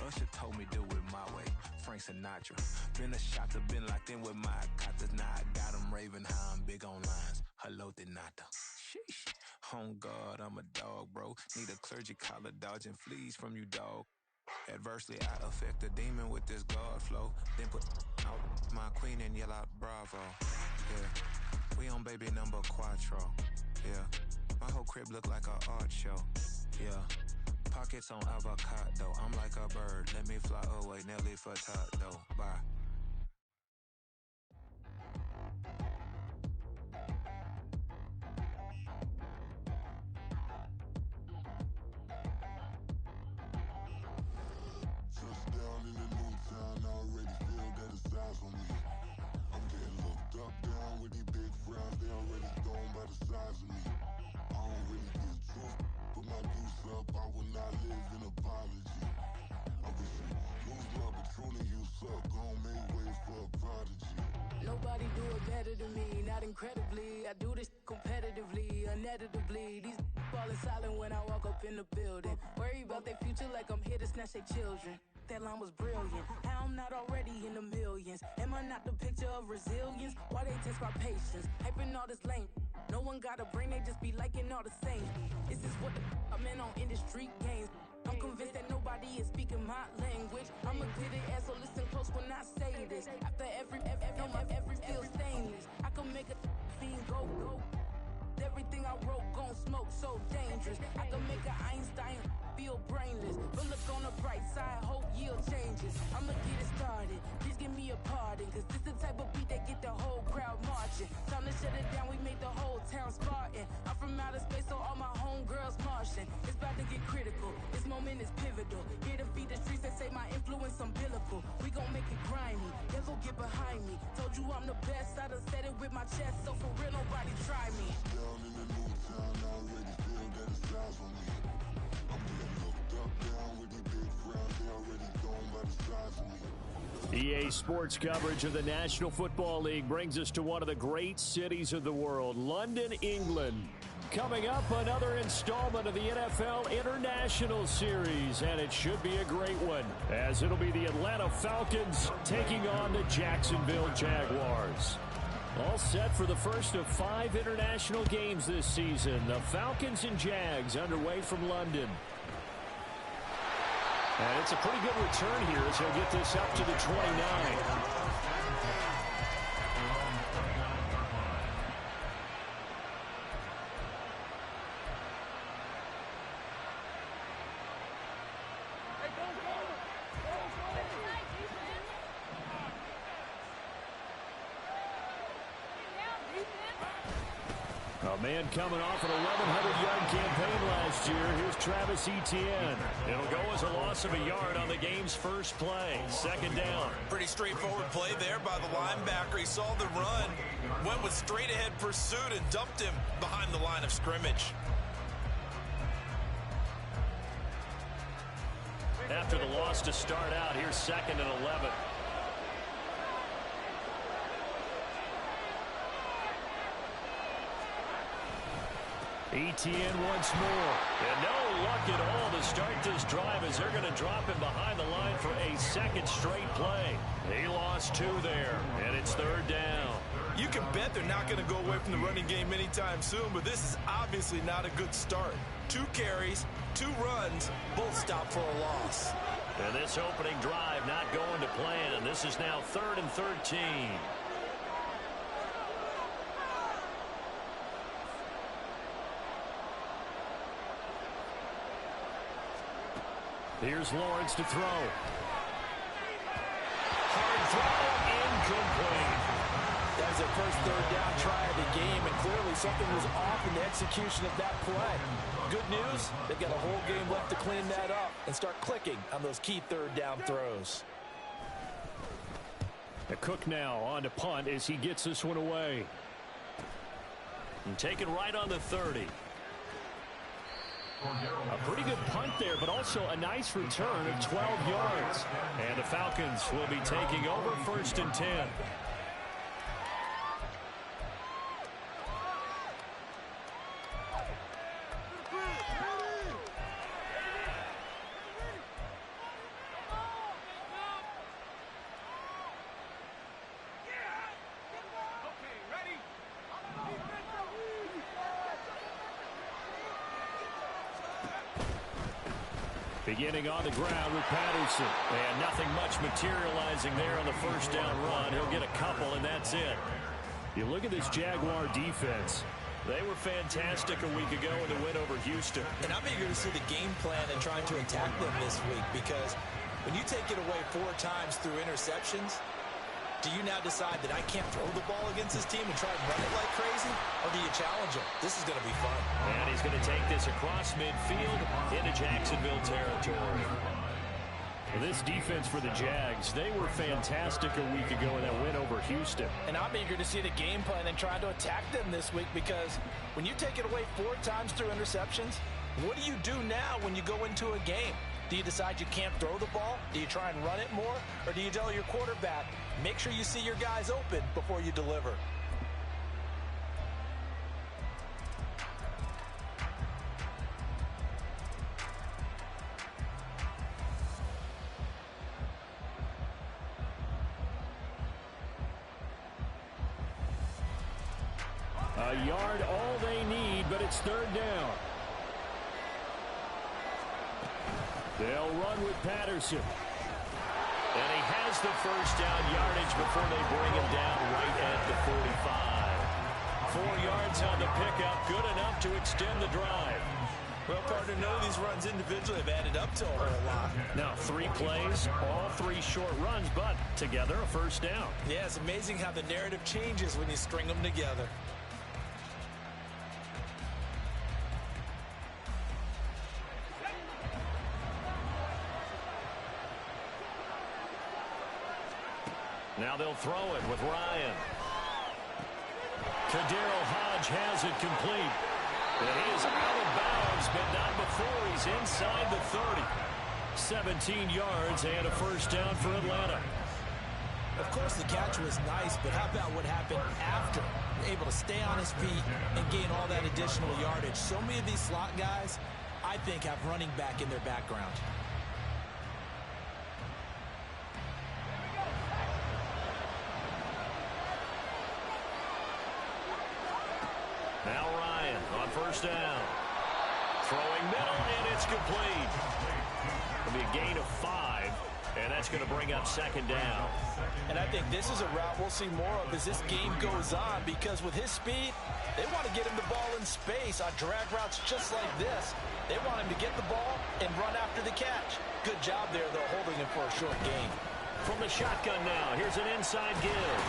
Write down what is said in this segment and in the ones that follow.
Usher told me do it my way. Frank Sinatra. Been a shot to been locked in with my cotters. Now I got them raving how I'm big on lines. Hello, de nata. Sheesh. On God, I'm a dog, bro. Need a clergy collar dodging fleas from you, dog. Adversely, I affect a demon with this God flow. Then put out my queen and yell out bravo. Yeah, we on baby number quattro. Yeah, my whole crib look like a art show. Yeah, pockets on avocado. I'm like a bird. Let me fly away, Nelly Furtado. Bye. Touchdown in the new town, I already feel that it's eyes on me. I'm getting looked up, down with these big frowns, they already thrown by the size of me. I don't really give truth, put my deuce up, I will not live in apology. I wish you lose love, but truly you suck, gon' make way for a prodigy. Nobody do it better than me, not incredibly. I do this competitively, uneditably. These falling silent when I walk up in the building. Worry about their future like I'm here to snatch their children. That line was brilliant. How I'm not already in the millions? Am I not the picture of resilience? Why they test my patience? Hyping all this lame. No one got a brain, they just be liking all the same. This is what the I'm in on industry games. I'm convinced that nobody is speaking my language. I'm a good ass, so listen close when I say this. After every feel stainless. I can make a fiend go. Everything I wrote gon' smoke, so dangerous. I can make an Einstein feel brainless. But look on the bright side, hope yield changes. I'ma get it started, please give me a pardon. Cause this the type of beat that get the whole crowd marching. Time to shut it down, we made the whole town Spartan. I'm from outer space, so all my homegirls Martian. It's about to get critical, this moment is pivotal. Here to feed the streets that say my influence umbilical. We gon' make it grimy, devil get behind me. Told you I'm the best, I done said it with my chest. So for real, nobody try me. Down in the new town, I already feel that it's eyes on me. I'm getting looked up, down with these big frowns, they already thrown by the size of me. EA Sports coverage of the National Football League brings us to one of the great cities of the world, London, England. Coming up, another installment of the NFL International Series, and it should be a great one, as it'll be the Atlanta Falcons taking on the Jacksonville Jaguars. All set for the first of 5 international games this season. The Falcons and Jags underway from London. And it's a pretty good return here as he'll get this up to the 29. A man coming off an 1,100-yard campaign last year. Here's Travis Etienne. It'll go as a loss of a yard on the game's first play. Second down. Pretty straightforward play there by the linebacker. He saw the run, went with straight-ahead pursuit, and dumped him behind the line of scrimmage. After the loss to start out, here's 2nd and 11. Etienne once more. And no luck at all to start this drive as they're going to drop him behind the line for a second straight play. He lost 2 there, and it's 3rd down. You can bet they're not going to go away from the running game anytime soon, but this is obviously not a good start. 2 carries, 2 runs, both stopped for a loss. And this opening drive not going to plan. This is now 3rd and 13. Here's Lawrence to throw. Hard throw, incomplete. That was their first 3rd down try of the game, and clearly something was off in the execution of that play. Good news, they've got a whole game left to clean that up and start clicking on those key 3rd down throws. The Cook now on to punt as he gets this one away. And taken right on the 30. A pretty good punt there, but also a nice return of 12 yards. And the Falcons will be taking over 1st and 10. Beginning on the ground with Patterson. And nothing much materializing there on the first down run. He'll get a couple, and that's it. You look at this Jaguar defense. They were fantastic a week ago in the win over Houston. And I'm eager to see the game plan and trying to attack them this week, because when you take it away 4 times through interceptions, do you now decide that I can't throw the ball against this team and try and run it like crazy? Or do you challenge them? This is going to be fun. And he's going to take this across midfield into Jacksonville territory. Well, this defense for the Jags, they were fantastic a week ago in that win over Houston. And I'm eager to see the game plan and trying to attack them this week, because when you take it away 4 times through interceptions, what do you do now when you go into a game? Do you decide you can't throw the ball? Do you try and run it more? Or do you tell your quarterback, make sure you see your guys open before you deliver? A yard all they need, but it's 3rd down. They'll run with Patterson. And he has the first down yardage before they bring him down right at the 45. 4 yards on the pickup, good enough to extend the drive. Well, partner, none of these runs individually have added up to a whole lot. Now 3 plays, all 3 short runs, but together a first down. Yeah, it's amazing how the narrative changes when you string them together. Now they'll throw it with Ryan. Kadarius Hodge has it complete. And he is out of bounds, but not before he's inside the 30. 17 yards and a first down for Atlanta. Of course, the catch was nice, but how about what happened after? Able to stay on his feet and gain all that additional yardage. So many of these slot guys, I think, have running back in their background. Now Ryan on first down. Throwing middle, and it's complete. It'll be a gain of 5, and that's going to bring up 2nd down. And I think this is a route we'll see more of as this game goes on, because with his speed, they want to get him the ball in space on drag routes just like this. They want him to get the ball and run after the catch. Good job there, though, holding him for a short gain. From the shotgun now, here's an inside give.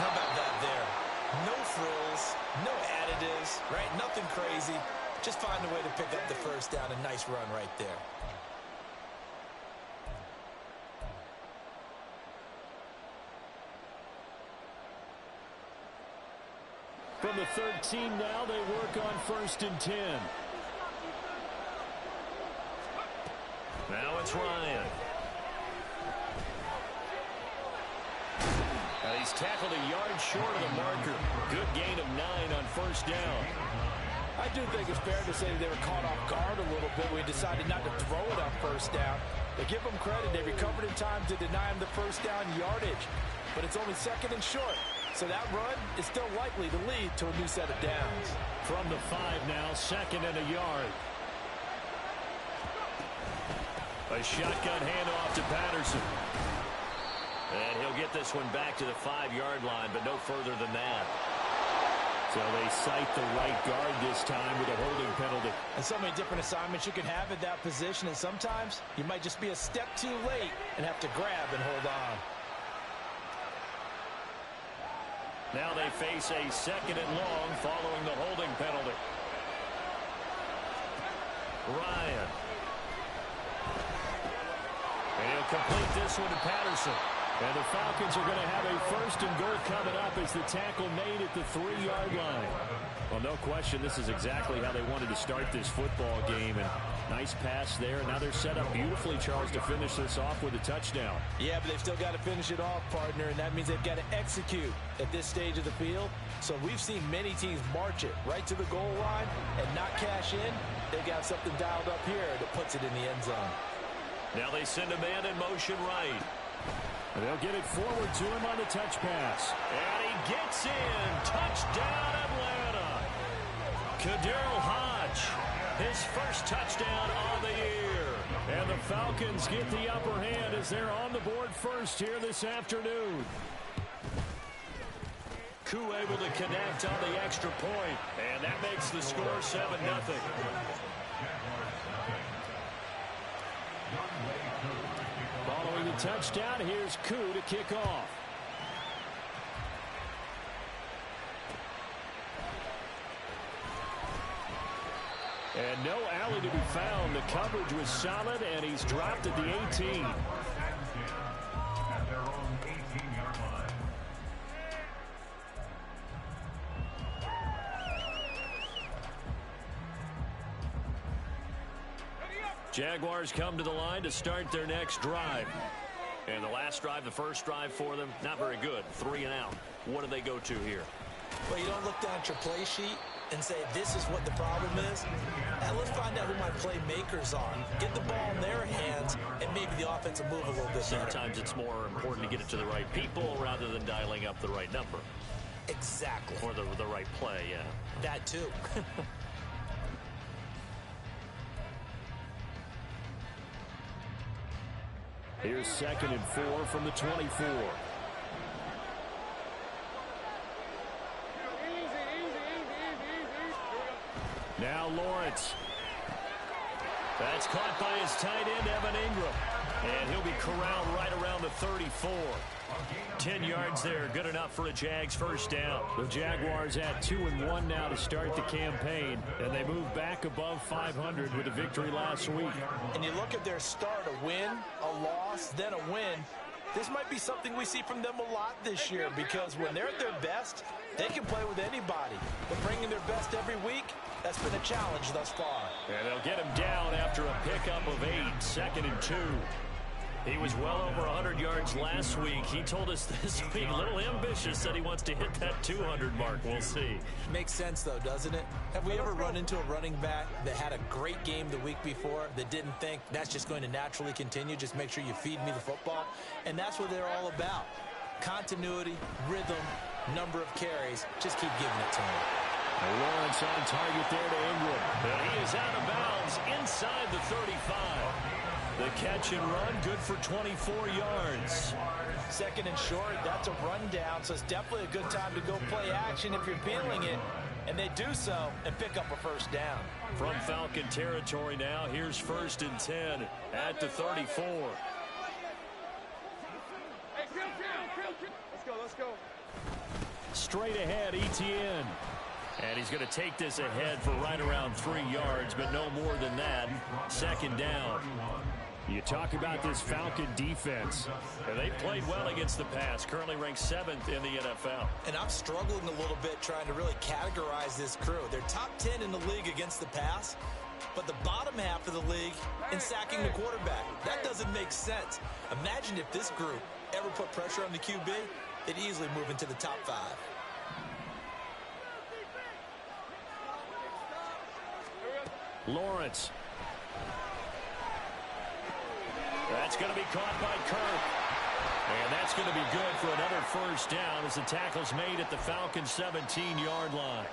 How about that there? No frills, no additives, right? Nothing crazy. Just find a way to pick up the first down. A nice run right there. From the 13 now, they work on 1st and 10. Now it's Ryan. And he's tackled a yard short of the marker. Good gain of 9 on first down. I do think it's fair to say that they were caught off guard a little bit when he decided not to throw it on first down. But give them credit. They recovered in time to deny him the first down yardage. But it's only 2nd and short. So that run is still likely to lead to a new set of downs. From the 5 now, 2nd and a yard. A shotgun handoff to Patterson. And he'll get this one back to the 5-yard line, but no further than that. So they cite the right guard this time with a holding penalty. And so many different assignments you can have at that position, and sometimes you might just be a step too late and have to grab and hold on. Now they face a 2nd and long following the holding penalty. Ryan. And he'll complete this one to Patterson. And the Falcons are going to have a 1st and goal coming up as the tackle made at the 3-yard line. Well, no question, this is exactly how they wanted to start this football game. And nice pass there. Now they're set up beautifully, Charles, to finish this off with a touchdown. Yeah, but they've still got to finish it off, partner, and that means they've got to execute at this stage of the field. So we've seen many teams march it right to the goal line and not cash in. They've got something dialed up here that puts it in the end zone. Now they send a man in motion right. And they'll get it forward to him on the touch pass. And he gets in. Touchdown, Atlanta. Kadarius Hodge. his first touchdown on the year. And the Falcons get the upper hand as they're on the board first here this afternoon. Koo able to connect on the extra point, and that makes the score 7-0. Following the touchdown, here's Koo to kick off. And no alley to be found. The coverage was solid, and he's dropped at the 18. Jaguars come to the line to start their next drive. And the last drive, the first drive for them, not very good. 3 and out. What do they go to here? Well, you don't look down at your play sheet and say, this is what the problem is. Now, let's find out who my playmakers are. Get the ball in their hands, and maybe the offense will move a little bit better. Sometimes it's more important to get it to the right people rather than dialing up the right number. Exactly. Or the right play, yeah. That, too. Here's 2nd and 4 from the 24. Now Lawrence. That's caught by his tight end, Evan Ingram. And he'll be corralled right around the 34. 10 yards there, good enough for a Jags first down. The Jaguars at 2-1 now to start the campaign, and they move back above 500 with a victory last week. And you look at their start, a win, a loss, then a win. This might be something we see from them a lot this year, because when they're at their best, they can play with anybody. But bringing their best every week, that's been a challenge thus far. And they'll get him down after a pickup of 8, 2nd and 2. He was well over 100 yards last week. He told us this week, a little ambitious, said he wants to hit that 200 mark. We'll see. Makes sense, though, doesn't it? Have we ever run into a running back that had a great game the week before that didn't think that's just going to naturally continue? Just make sure you feed me the football. And that's what they're all about. Continuity, rhythm, number of carries. Just keep giving it to him. Lawrence on target there to Ingram. And he is out of bounds inside the 35. The catch and run, good for 24 yards. 2nd and short, that's a rundown, so it's definitely a good time to go play action if you're feeling it. And they do so and pick up a first down. From Falcon territory now, here's 1st and 10 at the 34. Let's go. Straight ahead, Etienne. And he's going to take this ahead for right around 3 yards, but no more than that. 2nd down. You talk about this Falcon defense. And they played well against the pass, currently ranked 7th in the NFL. And I'm struggling a little bit trying to really categorize this crew. They're top 10 in the league against the pass, but the bottom half of the league in sacking the quarterback. That doesn't make sense. Imagine if this group ever put pressure on the QB, they'd easily move into the top 5. Lawrence. That's going to be caught by Kirk. And that's going to be good for another first down as the tackle's made at the Falcons' 17-yard line.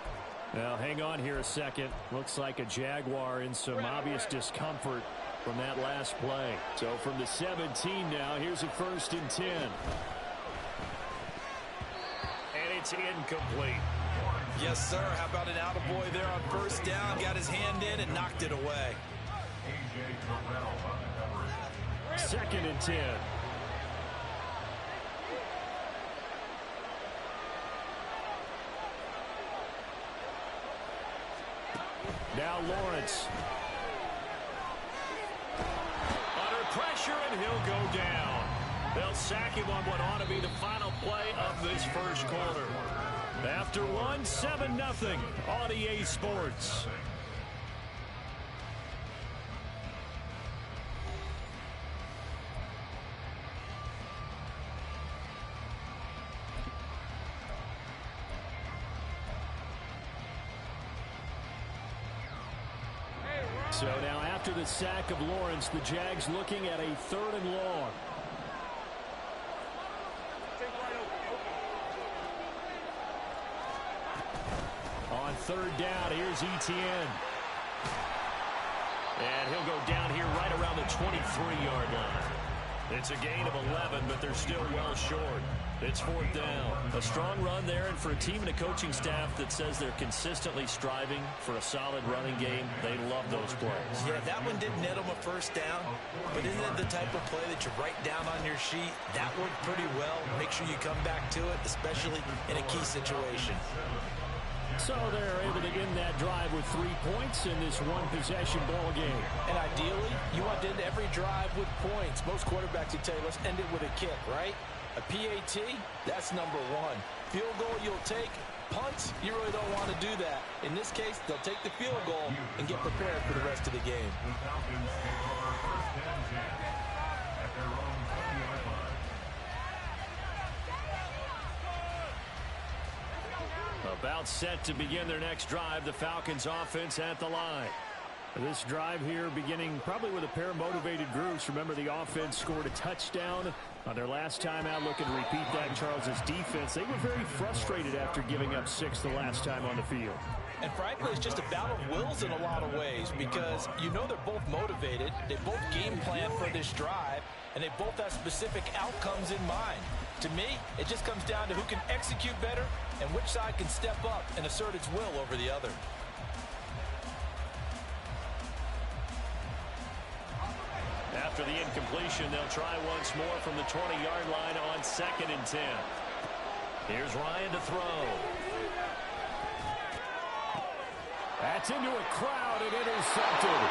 Now, hang on here a second. Looks like a Jaguar in some obvious discomfort from that last play. So from the 17 now, here's a 1st and 10. And it's incomplete. Yes, sir. How about an attaboy there on first down? Got his hand in and knocked it away. 2nd and 10. Now Lawrence. Under pressure, and he'll go down. They'll sack him on what ought to be the final play of this first quarter. After one, 7-0 on EA Sports. So now after the sack of Lawrence, the Jags looking at a 3rd and long. On 3rd down, here's Etienne. And he'll go down here right around the 23-yard line. It's a gain of 11, but they're still well short. It's 4th down. A strong run there, and for a team and a coaching staff that says they're consistently striving for a solid running game, they love those plays. Yeah, that one didn't net them a first down, but isn't it the type of play that you write down on your sheet? That worked pretty well. Make sure you come back to it, especially in a key situation. So they're able to end that drive with 3 points in this one-possession ball game. And ideally, you want to end every drive with points. Most quarterbacks would tell you, let's end it with a kick, right? A PAT, that's number one. Field goal you'll take. Punts, you really don't want to do that. In this case, they'll take the field goal and get prepared for the rest of the game. About set to begin their next drive, the Falcons offense at the line. This drive here beginning probably with a pair of motivated groups. Remember, the offense scored a touchdown on their last time out. Looking to repeat that. Charles's defense, they were very frustrated after giving up 6 the last time on the field. And frankly, it's just a battle of wills in a lot of ways because you know they're both motivated. They both game plan for this drive, and they both have specific outcomes in mind. To me, it just comes down to who can execute better and which side can step up and assert its will over the other. After the incompletion, they'll try once more from the 20-yard line on 2nd and 10. Here's Ryan to throw. That's into a crowd and intercepted.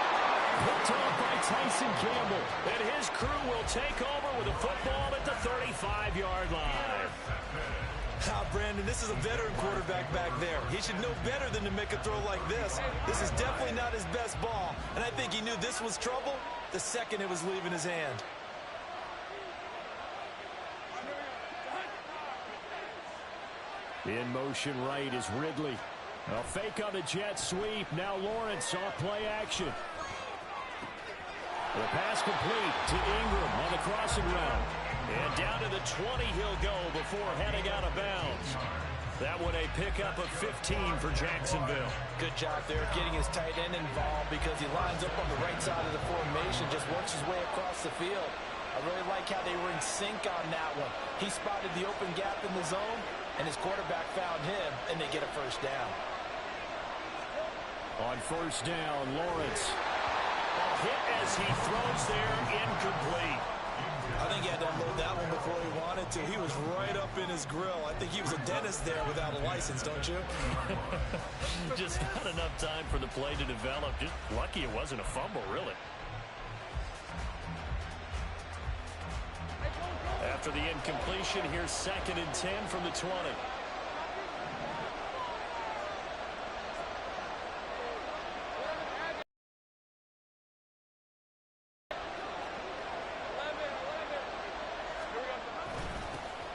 Picked off by Tyson Campbell. And his crew will take over with a football at the 35-yard line. Brandon, this is a veteran quarterback back there. He should know better than to make a throw like this. This is definitely not his best ball, and I think he knew this was trouble the second it was leaving his hand. In motion right is Ridley. A fake on the jet sweep. Now Lawrence off play action. The pass complete to Ingram on the crossing route. And down to the 20 he'll go before heading out of bounds. That one a pickup of 15 for Jacksonville. Good job there getting his tight end involved because he lines up on the right side of the formation, just works his way across the field. I really like how they were in sync on that one. He spotted the open gap in the zone, and his quarterback found him, and they get a first down. On first down, Lawrence. A hit as he throws there, incomplete. I think he had to unload that one before he wanted to. He was right up in his grill. I think he was a dentist there without a license, don't you? Just not enough time for the play to develop. Just lucky it wasn't a fumble, really. After the incompletion, here's 2nd and 10 from the 20.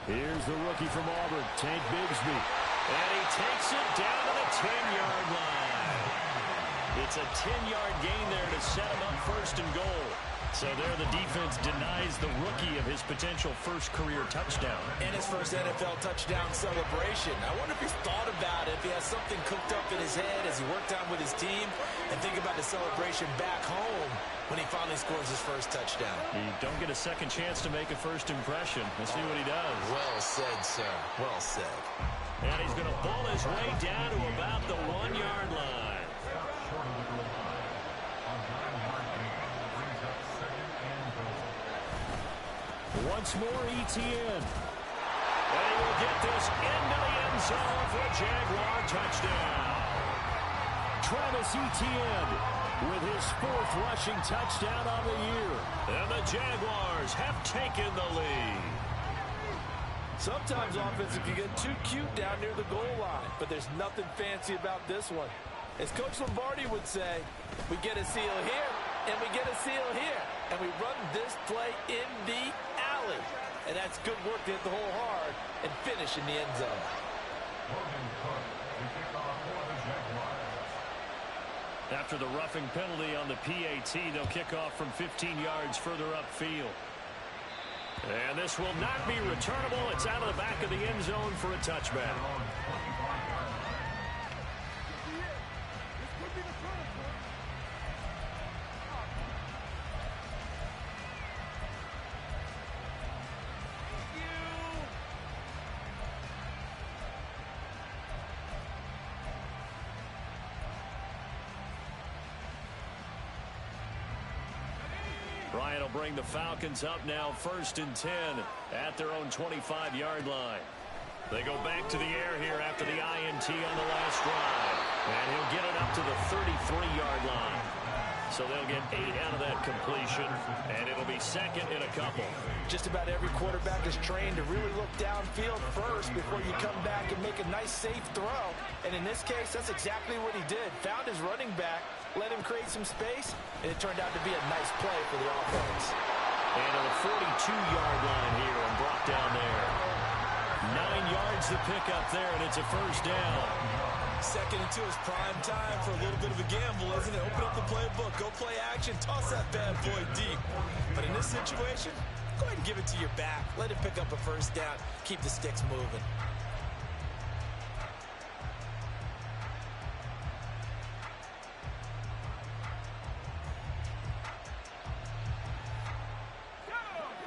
Here's the rookie from Auburn, Tank Bigsby. And he takes it down to the 10-yard line. It's a 10-yard gain there to set him up 1st and goal. So there the defense denies the rookie of his potential first career touchdown. And his first NFL touchdown celebration. I wonder if he's thought about it, if he has something cooked up in his head as he worked on with his team, and think about the celebration back home when he finally scores his first touchdown. You don't get a second chance to make a first impression. Let's see what he does. Well said, sir. Well said. And he's going to pull his way down to about the 1-yard line. Once more, ETN. And he will get this into the end zone for a Jaguar touchdown. Travis Etienne with his 4th rushing touchdown of the year. And the Jaguars have taken the lead. Sometimes offenses can get too cute down near the goal line, but there's nothing fancy about this one. As Coach Lombardi would say, we get a seal here, and we get a seal here, and we run this play in the alley. And that's good work to hit the hole hard and finish in the end zone. After the roughing penalty on the PAT, they'll kick off from 15 yards further upfield. And this will not be returnable. It's out of the back of the end zone for a touchback. Ryan will bring the Falcons up now 1st and 10 at their own 25-yard line. They go back to the air here after the INT on the last drive. And he'll get it up to the 33-yard line. So they'll get 8 out of that completion, and it'll be 2nd and a couple. Just about every quarterback is trained to really look downfield first before you come back and make a nice, safe throw. And in this case, that's exactly what he did. Found his running back, let him create some space, and it turned out to be a nice play for the offense. And on the 42-yard line here and brought down there. 9 yards to pick up there, and it's a 1st down. 2nd and 2 is prime time for a little bit of a gamble, isn't it? Open up the playbook, go play action, toss that bad boy deep. But in this situation, go ahead and give it to your back. Let him pick up a 1st down. Keep the sticks moving.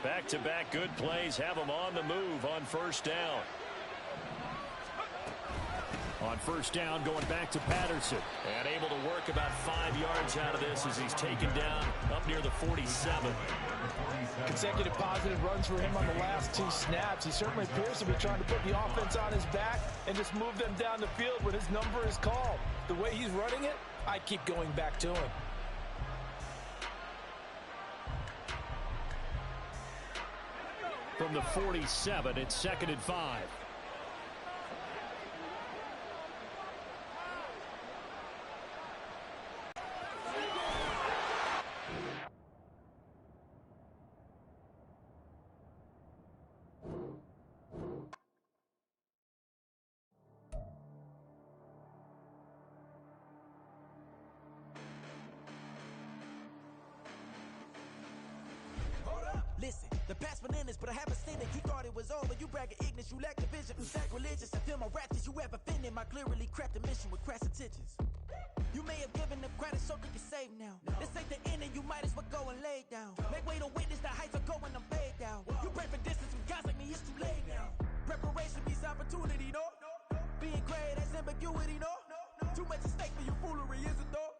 Back-to-back good plays have them on the move on 1st down. On 1st down, going back to Patterson. And able to work about 5 yards out of this as he's taken down up near the 47. Consecutive positive runs for him on the last 2 snaps. He certainly appears to be trying to put the offense on his back and just move them down the field when his number is called. The way he's running it, I keep going back to him. From the 47, it's 2nd and 5. Listen, the past bananas, but I haven't seen it. You thought it was over, you bragging ignorance, you lack the vision. You sacrilegious, I feel my wrath as you ever offended. My clearly crafted mission with crass intentions. You may have given them credit so they can save now. This ain't the end and you might as well go and lay down. Make way to witness the heights are going, I'm paid down. You pray for distance from guys like me, it's too late now. Preparation means opportunity, no? Being great, that's ambiguity, no? Too much at stake for your foolery, is it though?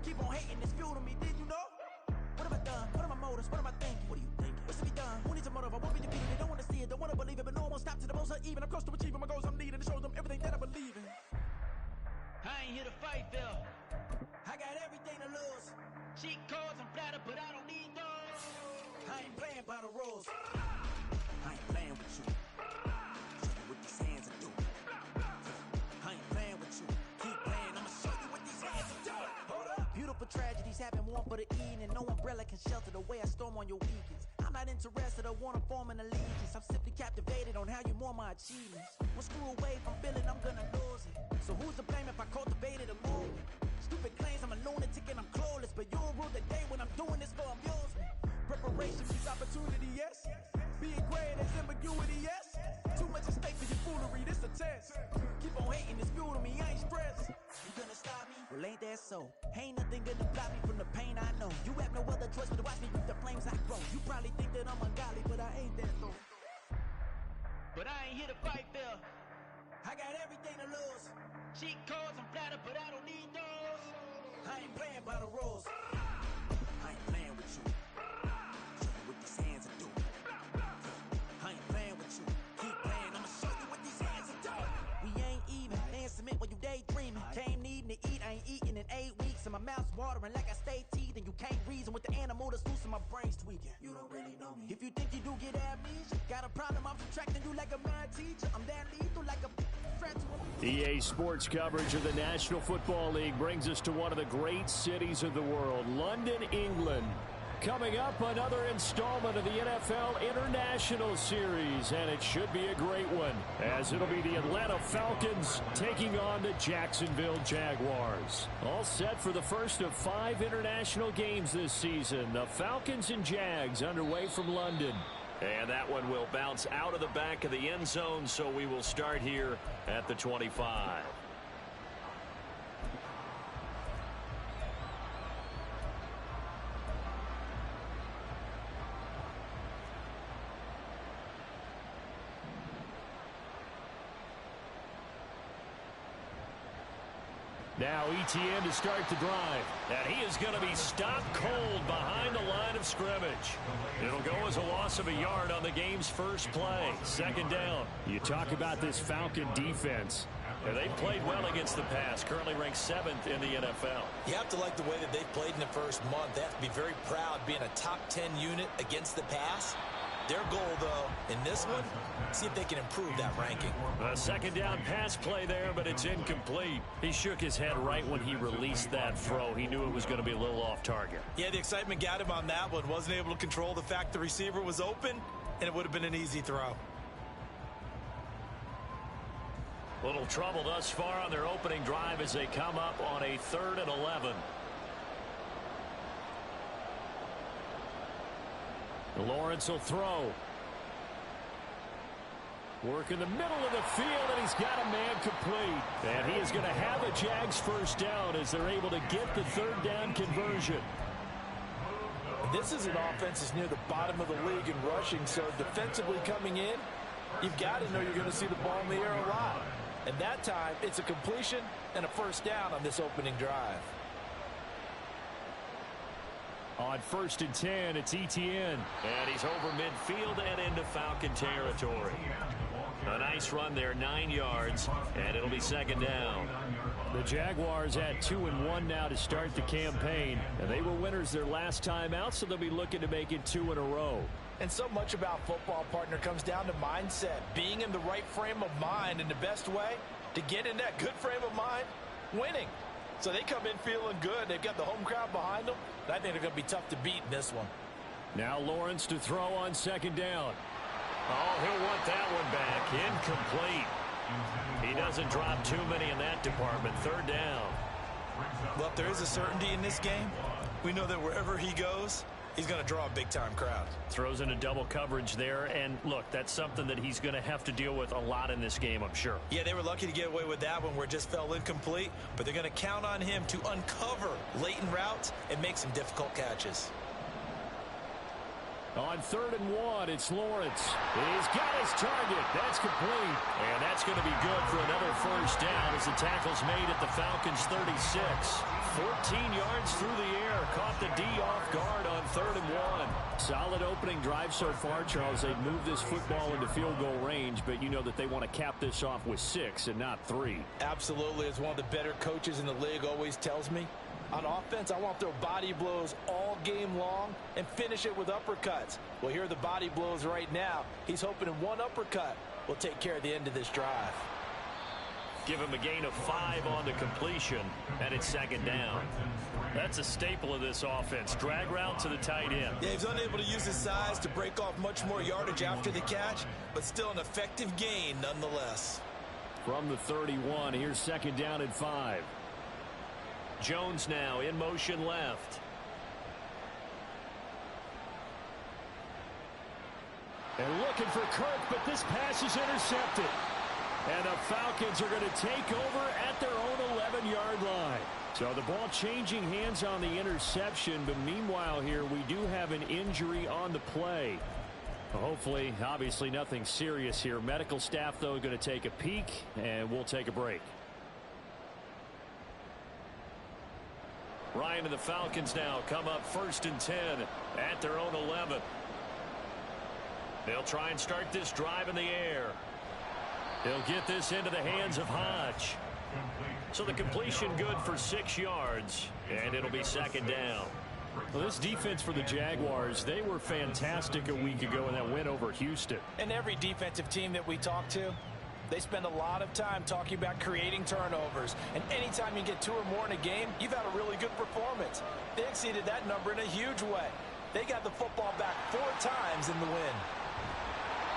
Keep on hating, it's fuel to me, did you know? What have I done? What are my motives? What am I thinking? What are you thinking? What's to be done? Who needs a motive? I won't be defeated. They don't want to see it, don't want to believe it, but no one won't stop to the most uneven. I'm close to achieving my goals I'm needing to show them everything that I believe in. I ain't here to fight, Phil. I got everything to lose. Cheat codes, I'm flattered, but I don't need those. I ain't playing by the rules. I ain't playing with you. Show you what these hands are doing. I ain't playing with you. Keep playing, I'ma show you what these hands are doing. Hold up. Beautiful tragedies happen, one for the eating, and no umbrella can shelter the way I storm on your weekends. I'm not interested, I wanna form an allegiance. I'm simply captivated on how you more my achievements. One screw away from feeling I'm gonna lose it. So who's to blame if I cultivated a movement? Stupid claims I'm a lunatic and I'm clueless, but you'll rule the day when I'm doing this for amusement. Preparation means opportunity, yes. Being great is ambiguity, yes. Too much at stake for your foolery, this a test. Keep on hating, it's fuel to me, I ain't stressed. You gonna stop me? Well, ain't that so? Ain't nothing gonna block me from the pain I know. You have no other choice but to watch me reap the flames I grow. You probably think that I'm ungodly, but I ain't that though. But I ain't here to fight, Phil. I got everything to lose. Cheat codes, I'm flattered, but I don't need those. I ain't playing by the rules. I ain't playing with you. Show you what these hands are doing. I ain't playing with you. Keep playing, I'ma show you what these hands are doing. We ain't even. They ain't submit when you daydreaming. Came needing to eat, I ain't eating in 8 weeks. And my mouth's watering like I stay teething. You can't reason with the animal that's loose and my brain's tweaking. You don't really know me. If you think you do get amnesia, got a problem, I'm subtracting you like a math teacher. I'm that lethal like a threat to a... EA Sports coverage of the National Football League brings us to one of the great cities of the world, London, England. Coming up, another installment of the NFL International Series, and it should be a great one, as it'll be the Atlanta Falcons taking on the Jacksonville Jaguars. All set for the first of 5 international games this season. The Falcons and Jags underway from London. And that one will bounce out of the back of the end zone, so we will start here at the 25. Now ETN to start the drive. And he is going to be stopped cold behind the line of scrimmage. It'll go as a loss of a yard on the game's first play. Second down. You talk about this Falcon defense. And they've played well against the pass, currently ranked 7th in the NFL. You have to like the way that they've played in the first month. They have to be very proud being a top 10 unit against the pass. Their goal, though, in this one, see if they can improve that ranking. A second down pass play there, but it's incomplete. He shook his head right when he released that throw. He knew it was going to be a little off target. Yeah, the excitement got him on that one. Wasn't able to control the fact the receiver was open, and it would have been an easy throw. Little trouble thus far on their opening drive as they come up on a 3rd and 11. Lawrence will throw. Work in the middle of the field, and he's got a man complete. And he is going to have a Jags first down as they're able to get the 3rd down conversion. This is an offense that's near the bottom of the league in rushing, so defensively coming in, you've got to know you're going to see the ball in the air a lot. And that time, it's a completion and a first down on this opening drive. On 1st and 10, it's Etienne. And he's over midfield and into Falcon territory. A nice run there, 9 yards, and it'll be second down. The Jaguars at 2-1 now to start the campaign. And they were winners their last time out, so they'll be looking to make it 2 in a row. And so much about football, partner, comes down to mindset. Being in the right frame of mind, and the best way to get in that good frame of mind, winning. So they come in feeling good. They've got the home crowd behind them. And I think they're going to be tough to beat in this one. Now Lawrence to throw on 2nd down. Oh, he'll want that one back. Incomplete. He doesn't drop too many in that department. 3rd down. Well, if there is a certainty in this game, we know that wherever he goes, he's going to draw a big-time crowd. Throws into double coverage there, and look, that's something that he's going to have to deal with a lot in this game, I'm sure. Yeah, they were lucky to get away with that one where it just fell incomplete, but they're going to count on him to uncover latent routes and make some difficult catches. On 3rd and 1, it's Lawrence. He's got his target. That's complete. And that's going to be good for another first down as the tackle's made at the Falcons' 36. 14 yards through the air. Caught the D off guard on 3rd and 1. Solid opening drive so far, Charles. They've moved this football into field goal range, but you know that they want to cap this off with 6 and not 3. Absolutely. As one of the better coaches in the league always tells me, on offense, I want to throw body blows all game long and finish it with uppercuts. Well, here are the body blows right now. He's hoping in one uppercut will take care of the end of this drive. Give him a gain of 5 on the completion, and it's 2nd down. That's a staple of this offense. Drag route to the tight end. Yeah, he's unable to use his size to break off much more yardage after the catch, but still an effective gain nonetheless. From the 31, here's 2nd down and 5. Jones now in motion left. And looking for Kirk, but this pass is intercepted. And the Falcons are going to take over at their own 11-yard line. So the ball changing hands on the interception, but meanwhile here we do have an injury on the play. Hopefully, obviously nothing serious here. Medical staff, though, going to take a peek, and we'll take a break. Ryan and the Falcons now come up 1st and 10 at their own 11. They'll try and start this drive in the air. They'll get this into the hands of Hodge. So the completion good for 6 yards, and it'll be 2nd down. Well, this defense for the Jaguars, they were fantastic a week ago in that win over Houston. And every defensive team that we talk to, they spend a lot of time talking about creating turnovers. And anytime you get 2 or more in a game, you've had a really good performance. They exceeded that number in a huge way. They got the football back 4 times in the win.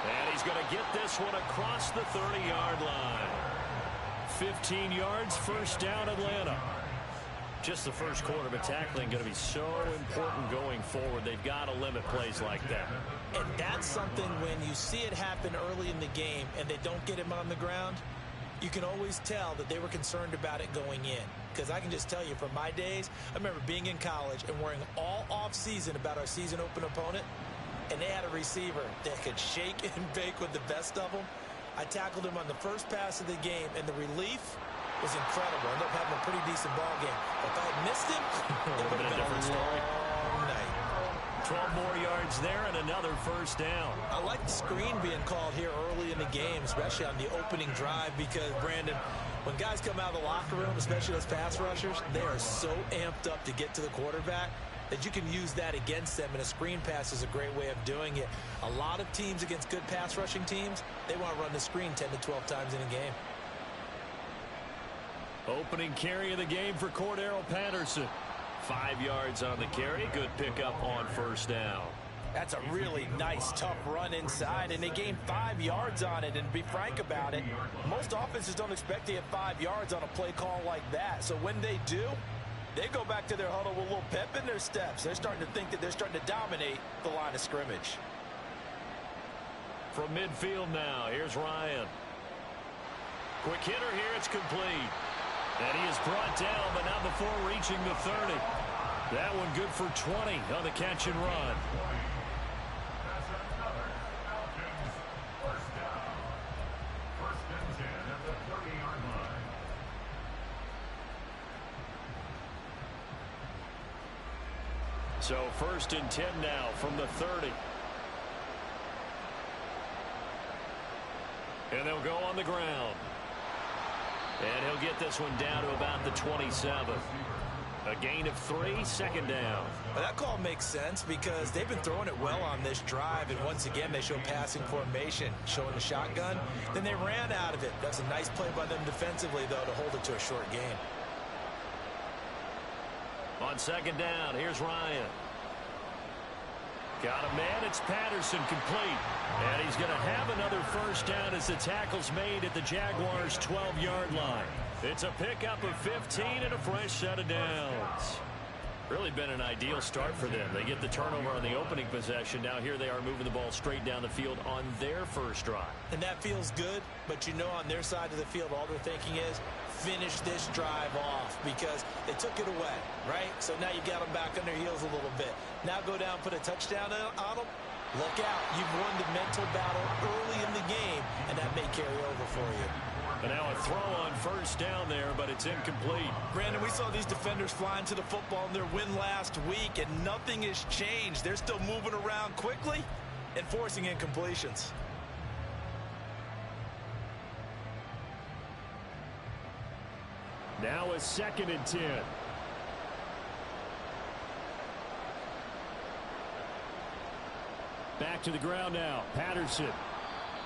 And he's going to get this one across the 30-yard line. 15 yards, first down, Atlanta. Just the first quarter, but tackling going to be so important going forward. They've got to limit plays like that. And that's something when you see it happen early in the game and they don't get him on the ground, you can always tell that they were concerned about it going in. Because I can just tell you from my days, I remember being in college and worrying all off-season about our season open opponent, and they had a receiver that could shake and bake with the best of them. I tackled him on the first pass of the game, and the relief was incredible. I ended up having a pretty decent ball game. If I had missed him, it would have been a different story. Long night. 12 more yards there and another first down. I like the screen being called here early in the game, especially on the opening drive, because, Brandon, when guys come out of the locker room, especially those pass rushers, they are so amped up to get to the quarterback that you can use that against them, and a screen pass is a great way of doing it. A lot of teams against good pass rushing teams, they want to run the screen 10 to 12 times in a game. Opening carry of the game for Cordero Patterson. 5 yards on the carry. Good pickup on first down. That's a really nice, tough run inside, and they gained 5 yards on it. And to be frank about it, most offenses don't expect to get 5 yards on a play call like that. So when they do, they go back to their huddle with a little pep in their steps. They're starting to think that they're starting to dominate the line of scrimmage. From midfield now, here's Ryan. Quick hitter here, it's complete. And he is brought down, but not before reaching the 30. That one good for 20 on the catch and run. So 1st and 10 now from the 30. And they'll go on the ground. And he'll get this one down to about the 27. A gain of 3, second down. Well, that call makes sense because they've been throwing it well on this drive, and once again they show passing formation, showing the shotgun. Then they ran out of it. That's a nice play by them defensively, though, to hold it to a short gain. On second down, here's Ryan. Got a man, it's Patterson, complete. And he's going to have another first down as the tackle's made at the Jaguars' 12-yard line. It's a pickup of 15 and a fresh set of downs. Really been an ideal start for them. They get the turnover on the opening possession. Now here they are moving the ball straight down the field on their first drive. And that feels good, but you know on their side of the field all they're thinking is finish this drive off because they took it away, right? So now you got them back on their heels a little bit. Now go down, put a touchdown on them. Look out. You've won the mental battle early in the game, and that may carry over for you. And now a throw on first down there, but it's incomplete. Brandon, we saw these defenders flying to the football in their win last week, and nothing has changed. They're still moving around quickly and forcing incompletions. Now a 2nd and 10. Back to the ground now. Patterson.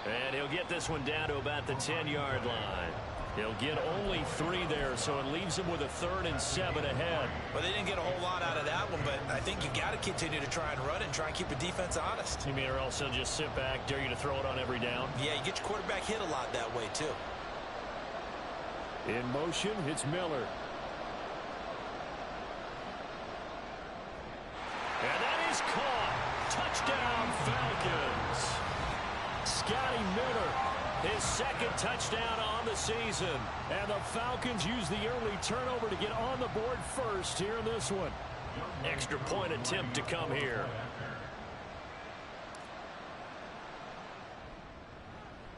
And he'll get this one down to about the 10-yard line. He'll get only 3 there, so it leaves him with a 3rd and 7 ahead. Well, they didn't get a whole lot out of that one, but I think you got to continue to try and run and try and keep the defense honest. You mean or else he'll just sit back, dare you to throw it on every down? Yeah, you get your quarterback hit a lot that way, too. In motion, it's Miller. And that is caught. Touchdown, Falcons. Scotty Miller, his 2nd touchdown on the season. And the Falcons use the early turnover to get on the board first here in this one. Extra point attempt to come here.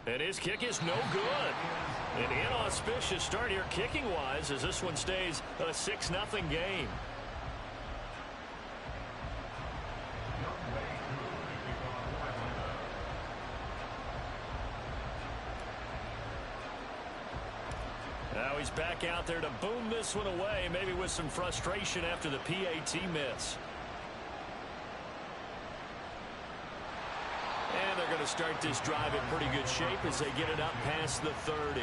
And his kick is no good. An inauspicious start here kicking-wise as this one stays a 6-0 game. Now he's back out there to boom this one away, maybe with some frustration after the PAT miss. And they're going to start this drive in pretty good shape as they get it up past the 30.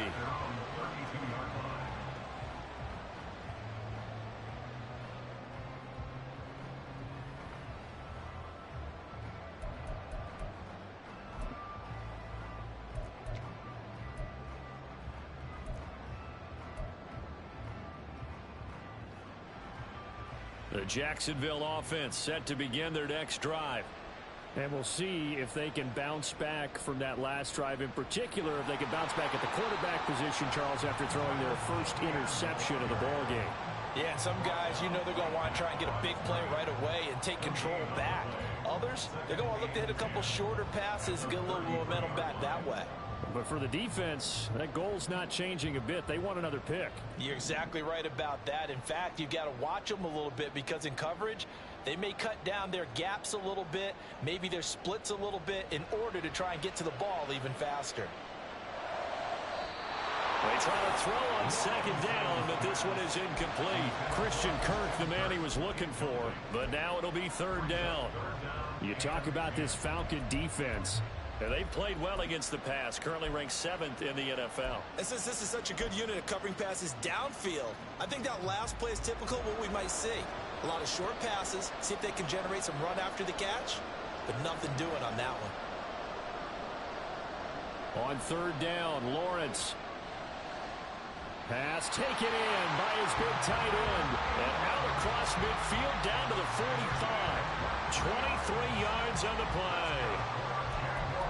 The Jacksonville offense set to begin their next drive. And we'll see if they can bounce back from that last drive, in particular if they can bounce back at the quarterback position, Charles, after throwing their first interception of the ball game. Yeah, and some guys, you know they're going to want to try and get a big play right away and take control back. Others, they're going to look to hit a couple shorter passes and get a little momentum back that way. But for the defense, that goal's not changing a bit. They want another pick. You're exactly right about that. In fact, you've got to watch them a little bit because in coverage, They may cut down their gaps a little bit, maybe their splits a little bit in order to try and get to the ball even faster. They try to throw on second down, but this one is incomplete. Christian Kirk, the man he was looking for, but now it'll be third down. You talk about this Falcon defense. And they've played well against the pass, currently ranked 7th in the NFL. And since this is such a good unit of covering passes downfield, I think that last play is typical of what we might see. A lot of short passes, see if they can generate some run after the catch, but nothing doing on that one. On third down, Lawrence. Pass taken in by his big tight end. And out across midfield down to the 45. 23 yards on the play.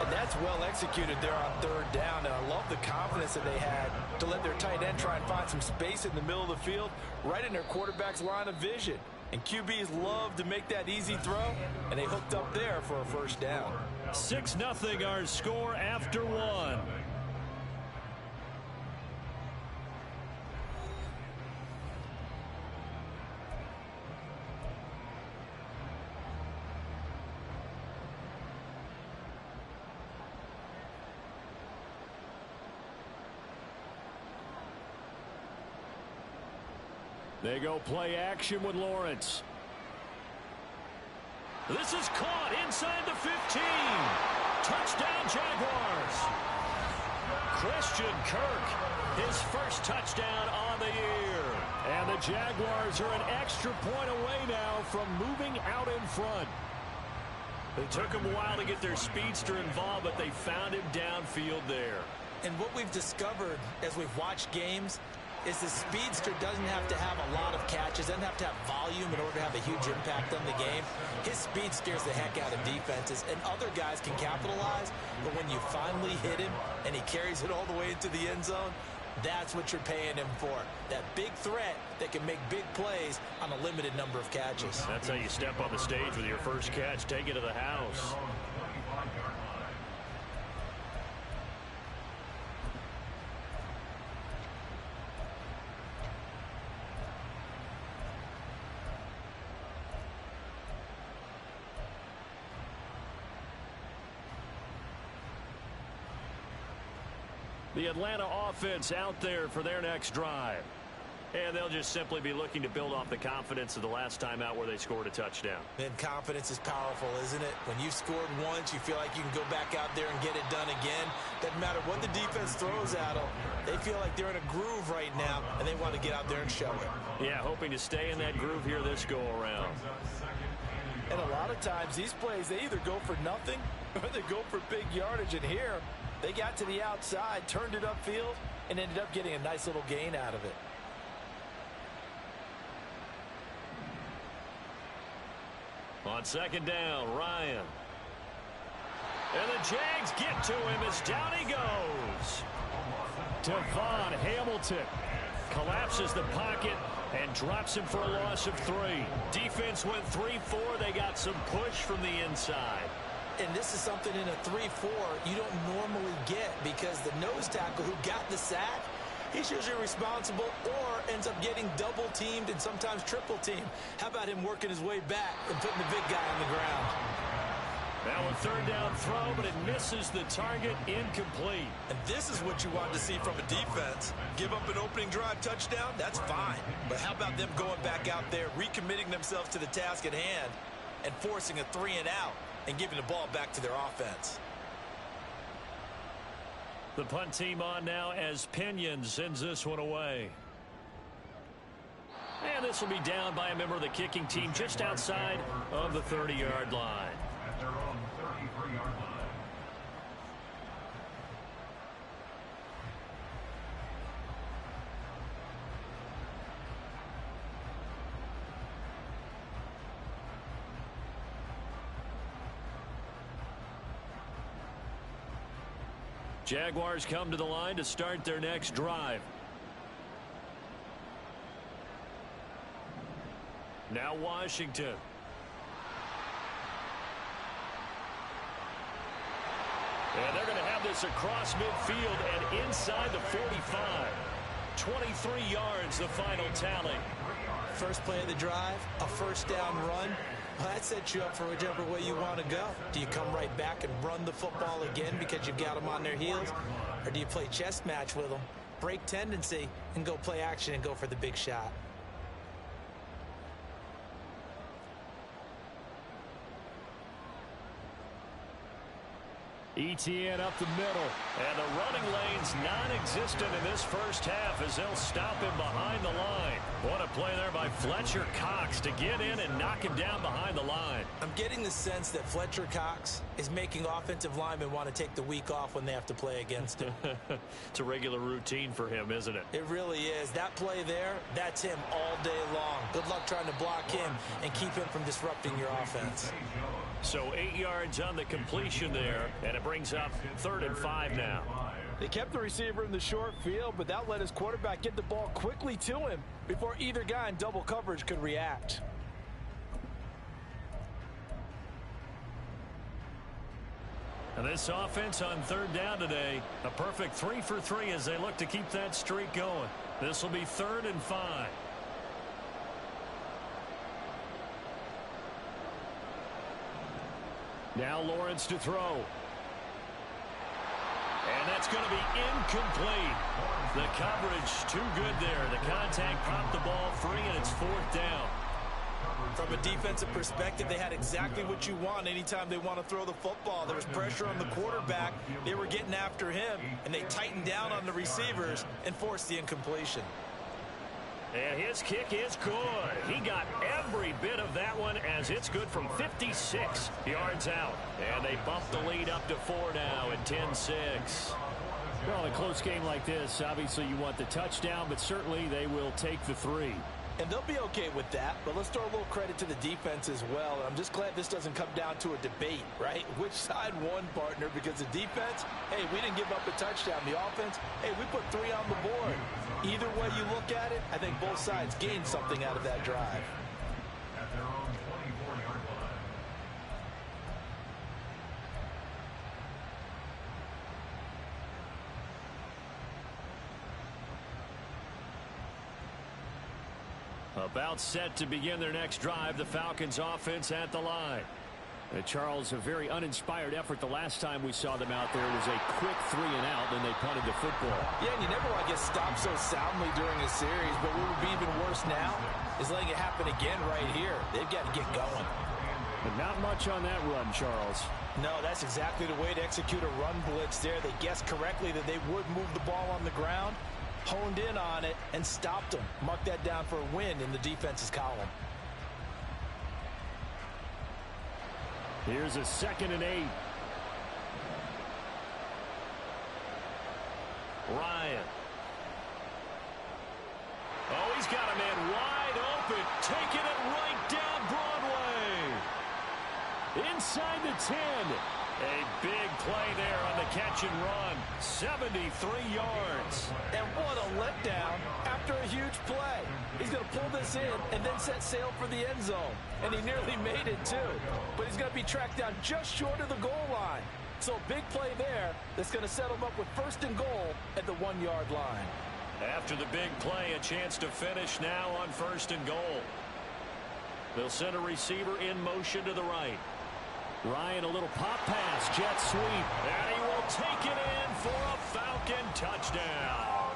And that's well executed there on third down. And I love the confidence that they had to let their tight end try and find some space in the middle of the field, right in their quarterback's line of vision. And QBs love to make that easy throw, and they hooked up there for a first down. 6-0 our score after one. They go play action with Lawrence. This is caught inside the 15. Touchdown, Jaguars. Christian Kirk, his first touchdown on the year. And the Jaguars are an extra point away now from moving out in front. It took them a while to get their speedster involved, but they found him downfield there. And what we've discovered as we've watched games is the speedster doesn't have to have a lot of catches, doesn't have to have volume in order to have a huge impact on the game. His speed scares the heck out of defenses, and other guys can capitalize, but when you finally hit him and he carries it all the way into the end zone, that's what you're paying him for. That big threat that can make big plays on a limited number of catches. That's how you step on the stage with your first catch, take it to the house. The Atlanta offense out there for their next drive. And they'll just simply be looking to build off the confidence of the last time out where they scored a touchdown. And confidence is powerful, isn't it? When you've scored once, you feel like you can go back out there and get it done again. Doesn't matter what the defense throws at them. They feel like they're in a groove right now, and they want to get out there and show it. Yeah, hoping to stay in that groove here this go-around. And a lot of times, these plays, they either go for nothing or they go for big yardage. And here, they got to the outside, turned it upfield, and ended up getting a nice little gain out of it. On second down, Ryan. And the Jags get to him as down he goes. Devon Hamilton collapses the pocket and drops him for a loss of 3. Defense went 3-4. They got some push from the inside. And this is something in a 3-4 you don't normally get, because the nose tackle who got the sack, he's usually responsible or ends up getting double teamed and sometimes triple teamed. How about him working his way back and putting the big guy on the ground? Now a third down throw, but it misses the target, incomplete. And this is what you want to see from a defense. Give up an opening drive touchdown, that's fine. But how about them going back out there, recommitting themselves to the task at hand, and forcing a 3-and-out and giving the ball back to their offense? The punt team on now as Pinion sends this one away. And this will be down by a member of the kicking team just outside of the 30-yard line. Jaguars come to the line to start their next drive. Now Washington. And they're going to have this across midfield and inside the 45. 23 yards the final tally. First play of the drive, a first down run. Well, that sets you up for whichever way you want to go. Do you come right back and run the football again because you've got them on their heels? Or do you play chess match with them, break tendency, and go play action and go for the big shot? ETN up the middle. And the running lane's non-existent in this first half as they'll stop him behind the line. What a play there by Fletcher Cox to get in and knock him down behind the line. I'm getting the sense that Fletcher Cox is making offensive linemen want to take the week off when they have to play against him. It's a regular routine for him, isn't it? It really is. That play there, that's him all day long. Good luck trying to block him and keep him from disrupting your offense. So 8 yards on the completion there, and it brings up 3rd and 5 now. They kept the receiver in the short field, but that let his quarterback get the ball quickly to him before either guy in double coverage could react. And this offense on 3rd down today, a perfect 3 for 3 as they look to keep that streak going. This will be 3rd and 5. Now Lawrence to throw. And that's going to be incomplete. The coverage too good there. The contact popped the ball free, and it's 4th down. From a defensive perspective, they had exactly what you want anytime they want to throw the football. There was pressure on the quarterback. They were getting after him, and they tightened down on the receivers and forced the incompletion. And his kick is good. He got every bit of that one as it's good from 56 yards out. And they bump the lead up to 4 now at 10-6. Well, in a close game like this, obviously you want the touchdown, but certainly they will take the 3. And they'll be okay with that, but let's throw a little credit to the defense as well. I'm just glad this doesn't come down to a debate, right? Which side won, partner? Because the defense, hey, we didn't give up a touchdown. The offense, hey, we put 3 on the board. Either way you look at it, I think both sides gained something out of that drive. About set to begin their next drive, the Falcons offense at the line. Charles, a very uninspired effort the last time we saw them out there. It was a quick 3 and out, then they punted the football. Yeah, and you never want to get stopped so soundly during a series, but what would be even worse now is letting it happen again right here. They've got to get going. But not much on that run, Charles. No, that's exactly the way to execute a run blitz there. They guessed correctly that they would move the ball on the ground, honed in on it, and stopped them. Mark that down for a win in the defense's column. Here's a 2nd and 8. Ryan. Oh, he's got a man wide open, taking it right down Broadway. Inside the 10. A big play there on the catch and run. 73 yards. And what a letdown after a huge play. He's going to pull this in and then set sail for the end zone. And he nearly made it, too. But he's going to be tracked down just short of the goal line. So a big play there that's going to set him up with 1st and goal at the 1-yard line. After the big play, a chance to finish now on 1st and goal. They'll send a receiver in motion to the right. Ryan, a little pop pass, jet sweep. And he will take it in for a Falcon touchdown.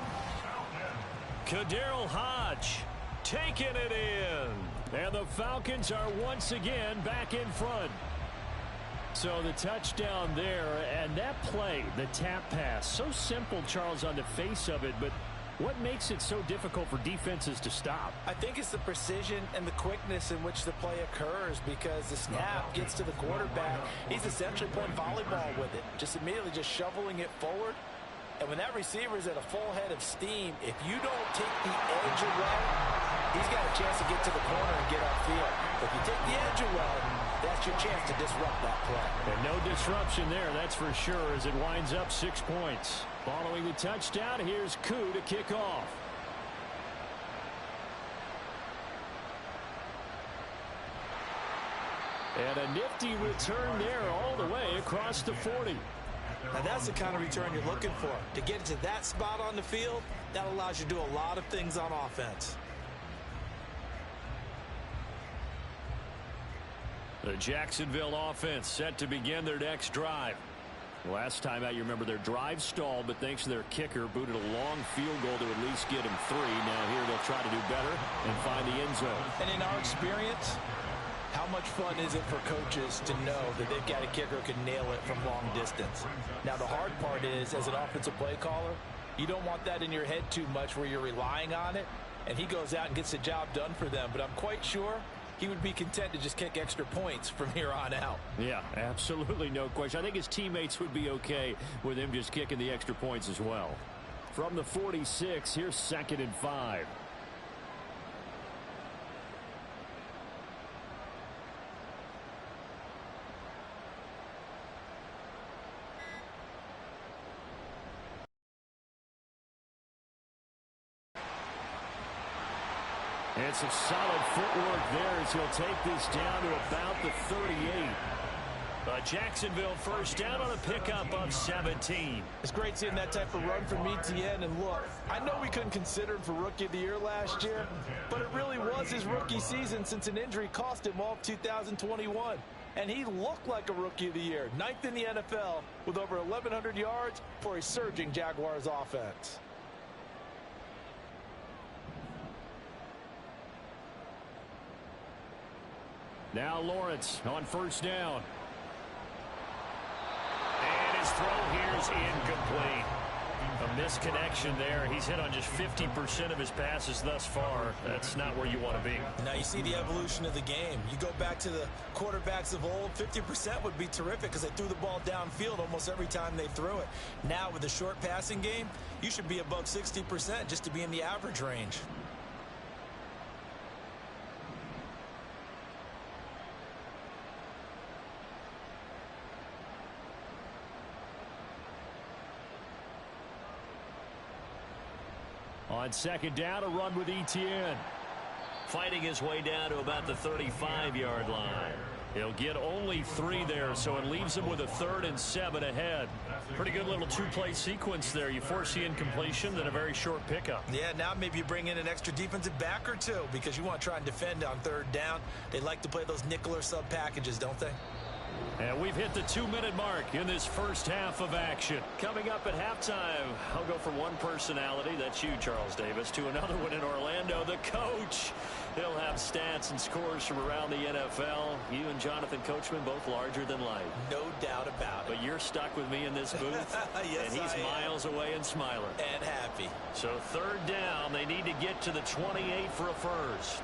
KhaDarel Hodge taking it in. And the Falcons are once again back in front. So the touchdown there, and that play, the tap pass, so simple, Charles, on the face of it, but what makes it so difficult for defenses to stop? I think it's the precision and the quickness in which the play occurs, because the snap gets to the quarterback. He's essentially playing volleyball with it, just immediately just shoveling it forward. And when that receiver is at a full head of steam, if you don't take the edge away, he's got a chance to get to the corner and get upfield. If you take the edge away, that's your chance to disrupt that play. And no disruption there, that's for sure, as it winds up 6 points. Following the touchdown, here's Koo to kick off. And a nifty return there all the way across the 40. Now that's the kind of return you're looking for. To get to that spot on the field, that allows you to do a lot of things on offense. The Jacksonville offense set to begin their next drive. Last time out, you remember their drive stalled, but thanks to their kicker, booted a long field goal to at least get him 3. Now here they'll try to do better and find the end zone. And in our experience, how much fun is it for coaches to know that they've got a kicker who can nail it from long distance? Now, the hard part is, as an offensive play caller, you don't want that in your head too much where you're relying on it, and he goes out and gets the job done for them. But I'm quite sure he would be content to just kick extra points from here on out. Yeah, absolutely no question. I think his teammates would be okay with him just kicking the extra points as well. From the 46, here's 2nd and 5. And some solid footwork there as he'll take this down to about the 38. Jacksonville first down on a pickup of 17. It's great seeing that type of run from ETN. And look, I know we couldn't consider him for Rookie of the Year last year, but it really was his rookie season since an injury cost him all of 2021. And he looked like a Rookie of the Year, 9th in the NFL with over 1,100 yards for a surging Jaguars offense. Now Lawrence on first down. And his throw here is incomplete. A misconnection there. He's hit on just 50% of his passes thus far. That's not where you want to be. Now you see the evolution of the game. You go back to the quarterbacks of old, 50% would be terrific because they threw the ball downfield almost every time they threw it. Now with the short passing game, you should be above 60% just to be in the average range. On 2nd down, a run with ETN. Fighting his way down to about the 35-yard line. He'll get only 3 there, so it leaves him with a 3rd and 7 ahead. Pretty good little 2-play sequence there. You force the incompletion, then a very short pickup. Yeah, now maybe you bring in an extra defensive back or 2 because you want to try and defend on 3rd down. They like to play those nickel or sub packages, don't they? And we've hit the 2-minute mark in this first half of action. Coming up at halftime, I'll go from one personality, that's you, Charles Davis, to another one in Orlando, the coach. He'll have stats and scores from around the NFL. You and Jonathan Coachman both larger than life. No doubt about it. But you're stuck with me in this booth. Yes, and he's miles away and smiling. And happy. So 3rd down, they need to get to the 28 for a first.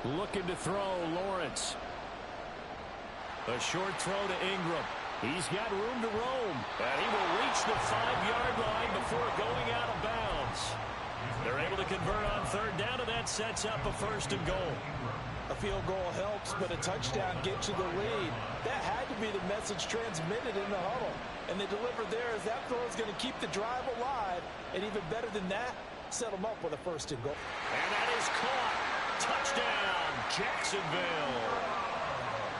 Looking to throw, Lawrence. A short throw to Ingram. He's got room to roam. And he will reach the 5-yard line before going out of bounds. They're able to convert on 3rd down, and that sets up a 1st and goal. A field goal helps, but a touchdown gets you the lead. That had to be the message transmitted in the huddle. And they delivered there as that throw is going to keep the drive alive. And even better than that, set them up with a 1st and goal. And that is caught. Touchdown, Jacksonville.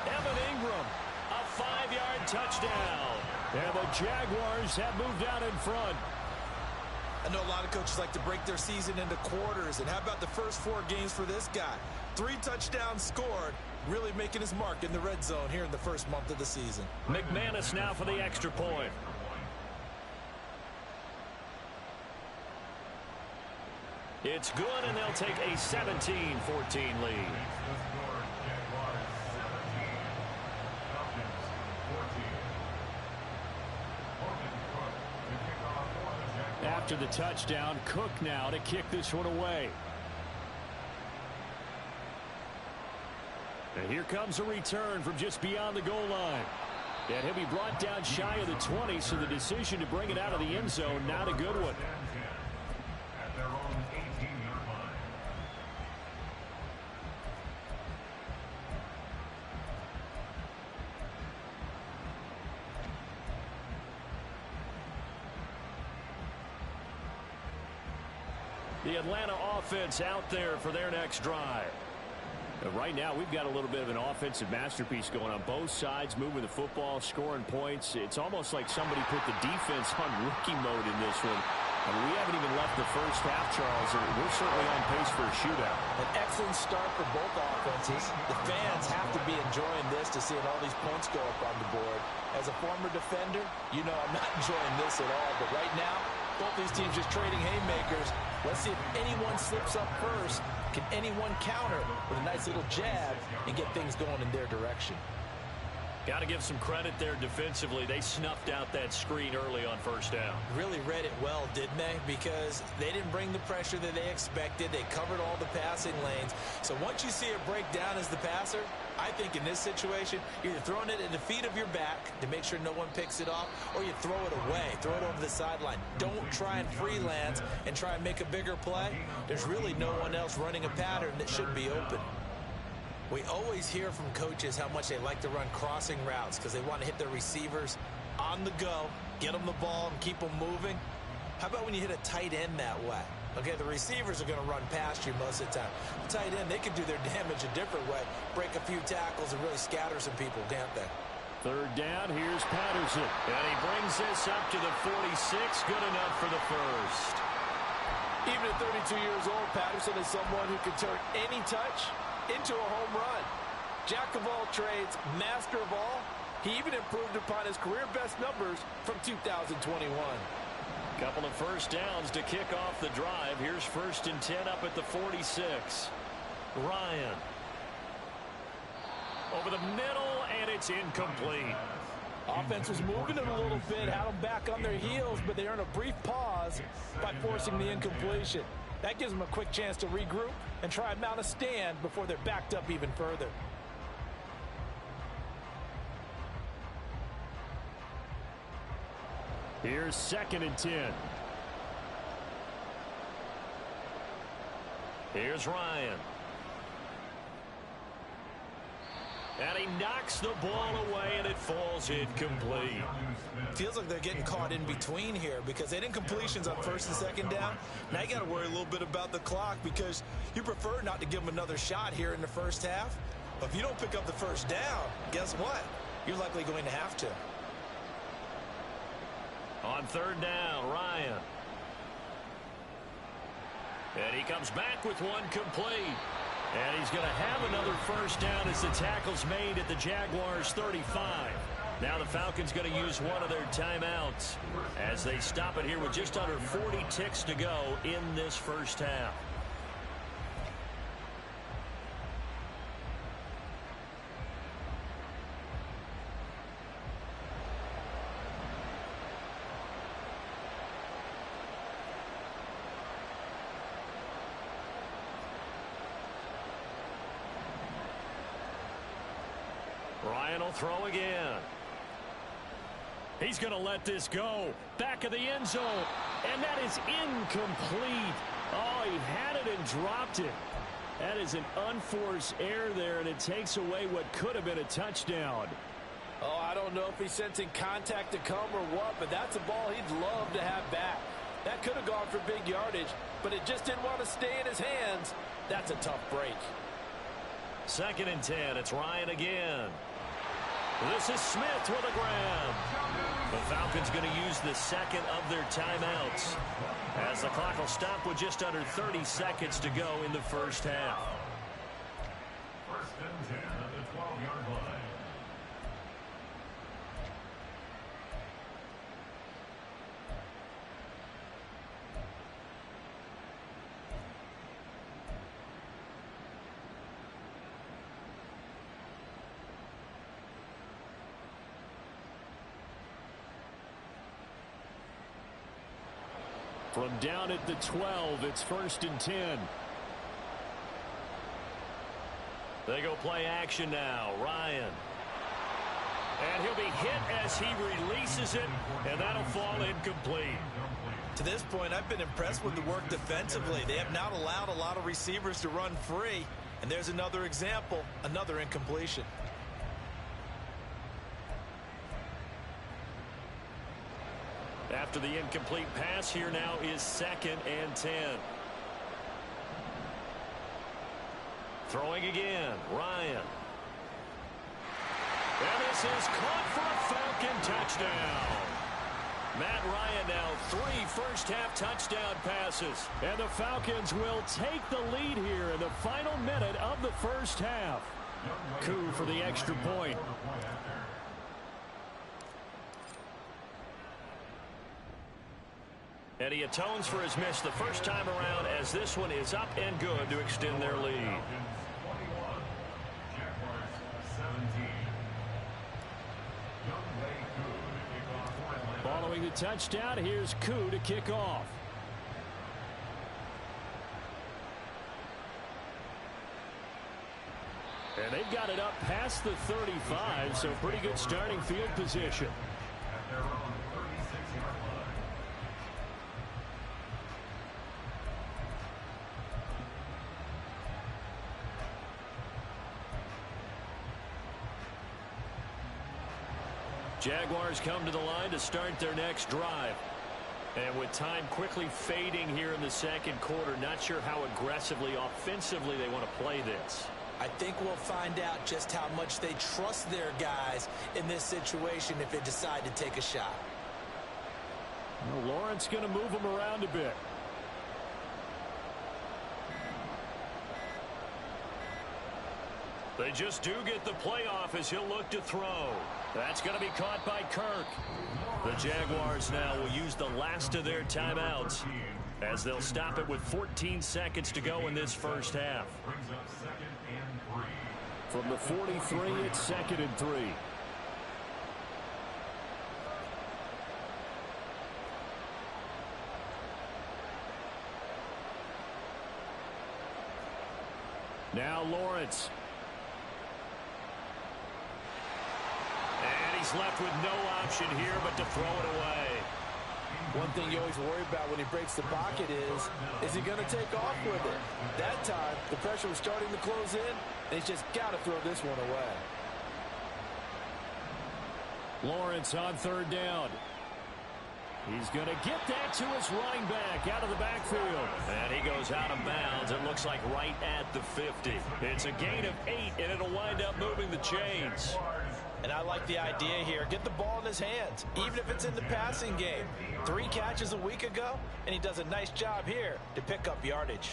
Evan Ingram, a 5-yard touchdown. And the Jaguars have moved out in front. I know a lot of coaches like to break their season into quarters. And how about the first 4 games for this guy? 3 touchdowns scored, really making his mark in the red zone here in the first month of the season. McManus now for the extra point. It's good, and they'll take a 17-14 lead. After the touchdown, Cook now to kick this one away. And here comes a return from just beyond the goal line. And he'll be brought down shy of the 20, so the decision to bring it out of the end zone, not a good one. The Atlanta offense out there for their next drive. Right now, we've got a little bit of an offensive masterpiece going on both sides, moving the football, scoring points. It's almost like somebody put the defense on rookie mode in this one. I mean, we haven't even left the first half, Charles, and we're certainly on pace for a shootout. An excellent start for both offenses. The fans have to be enjoying this to see all these points go up on the board. As a former defender, you know I'm not enjoying this at all. But right now, both these teams just trading haymakers. Let's see if anyone slips up first. Can anyone counter with a nice little jab and get things going in their direction? Got to give some credit there defensively. They snuffed out that screen early on first down. Really read it well, didn't they? Because they didn't bring the pressure that they expected. They covered all the passing lanes. So once you see it break down as the passer, I think in this situation, you're either throwing it at the feet of your back to make sure no one picks it off, or you throw it away, throw it over the sideline. Don't try and freelance and try and make a bigger play. There's really no one else running a pattern that should be open. We always hear from coaches how much they like to run crossing routes because they want to hit their receivers on the go, get them the ball, and keep them moving. How about when you hit a tight end that way? Okay, the receivers are going to run past you most of the time. The tight end, they can do their damage a different way, break a few tackles and really scatter some people, can't they? Third down, here's Patterson. And he brings this up to the 46, good enough for the first. Even at 32 years old, Patterson is someone who can turn any touch into a home run. Jack of all trades, master of all. He even improved upon his career best numbers from 2021. Couple of first downs to kick off the drive. Here's 1st and 10 up at the 46. Ryan. Over the middle, and it's incomplete. Offense was moving it a little bit, had them back on their heels, but they earned a brief pause by forcing the incompletion. That gives them a quick chance to regroup and try and mount a stand before they're backed up even further. Here's 2nd and 10. Here's Ryan. And he knocks the ball away, and it falls incomplete. Feels like they're getting caught in between here because they didn't completions on 1st and 2nd down. Now you got to worry a little bit about the clock because you prefer not to give them another shot here in the first half. But if you don't pick up the first down, guess what? You're likely going to have to. On 3rd down, Ryan. And he comes back with one complete. And he's going to have another first down as the tackle's made at the Jaguars' 35. Now the Falcons going to use one of their timeouts as they stop it here with just under 40 ticks to go in this first half. Ryan will throw again. He's going to let this go. Back of the end zone. And that is incomplete. Oh, he had it and dropped it. That is an unforced error there, and it takes away what could have been a touchdown. Oh, I don't know if he's sensing contact to come or what, but that's a ball he'd love to have back. That could have gone for big yardage, but it just didn't want to stay in his hands. That's a tough break. 2nd and 10. It's Ryan again. This is Smith with a grab. The Falcons going to use the second of their timeouts as the clock will stop with just under 30 seconds to go in the first half. 1st and 10 at the 12-yard line. From down at the 12, it's 1st and 10. They go play action now. Ryan. And he'll be hit as he releases it, and that'll fall incomplete. To this point, I've been impressed with the work defensively. They have not allowed a lot of receivers to run free. And there's another example, another incompletion. After the incomplete pass, here now is 2nd and 10. Throwing again, Ryan. And this is caught for a Falcon touchdown. Matt Ryan now 3 first-half touchdown passes. And the Falcons will take the lead here in the final minute of the first half. Coup for the extra point. And he atones for his miss the first time around as this one is up and good to extend their lead. Following the touchdown, here's Coup to kick off. And they've got it up past the 35, so pretty good starting field position. Jaguars come to the line to start their next drive. And with time quickly fading here in the second quarter, not sure how aggressively, offensively they want to play this. I think we'll find out just how much they trust their guys in this situation if they decide to take a shot. Well, Lawrence going to move them around a bit. They just do get the playoff as he'll look to throw. That's going to be caught by Kirk. The Jaguars now will use the last of their timeouts as they'll stop it with 14 seconds to go in this first half. From the 43, it's 2nd and 3. Now Lawrence. And he's left with no option here but to throw it away. One thing you always worry about when he breaks the pocket is he going to take off with it? That time, the pressure was starting to close in, and he's just got to throw this one away. Lawrence on 3rd down. He's going to get that to his running back out of the backfield. And he goes out of bounds. It looks like right at the 50. It's a gain of 8, and it'll wind up moving the chains. And I like the idea here. Get the ball in his hands, even if it's in the passing game. 3 catches a week ago, and he does a nice job here to pick up yardage.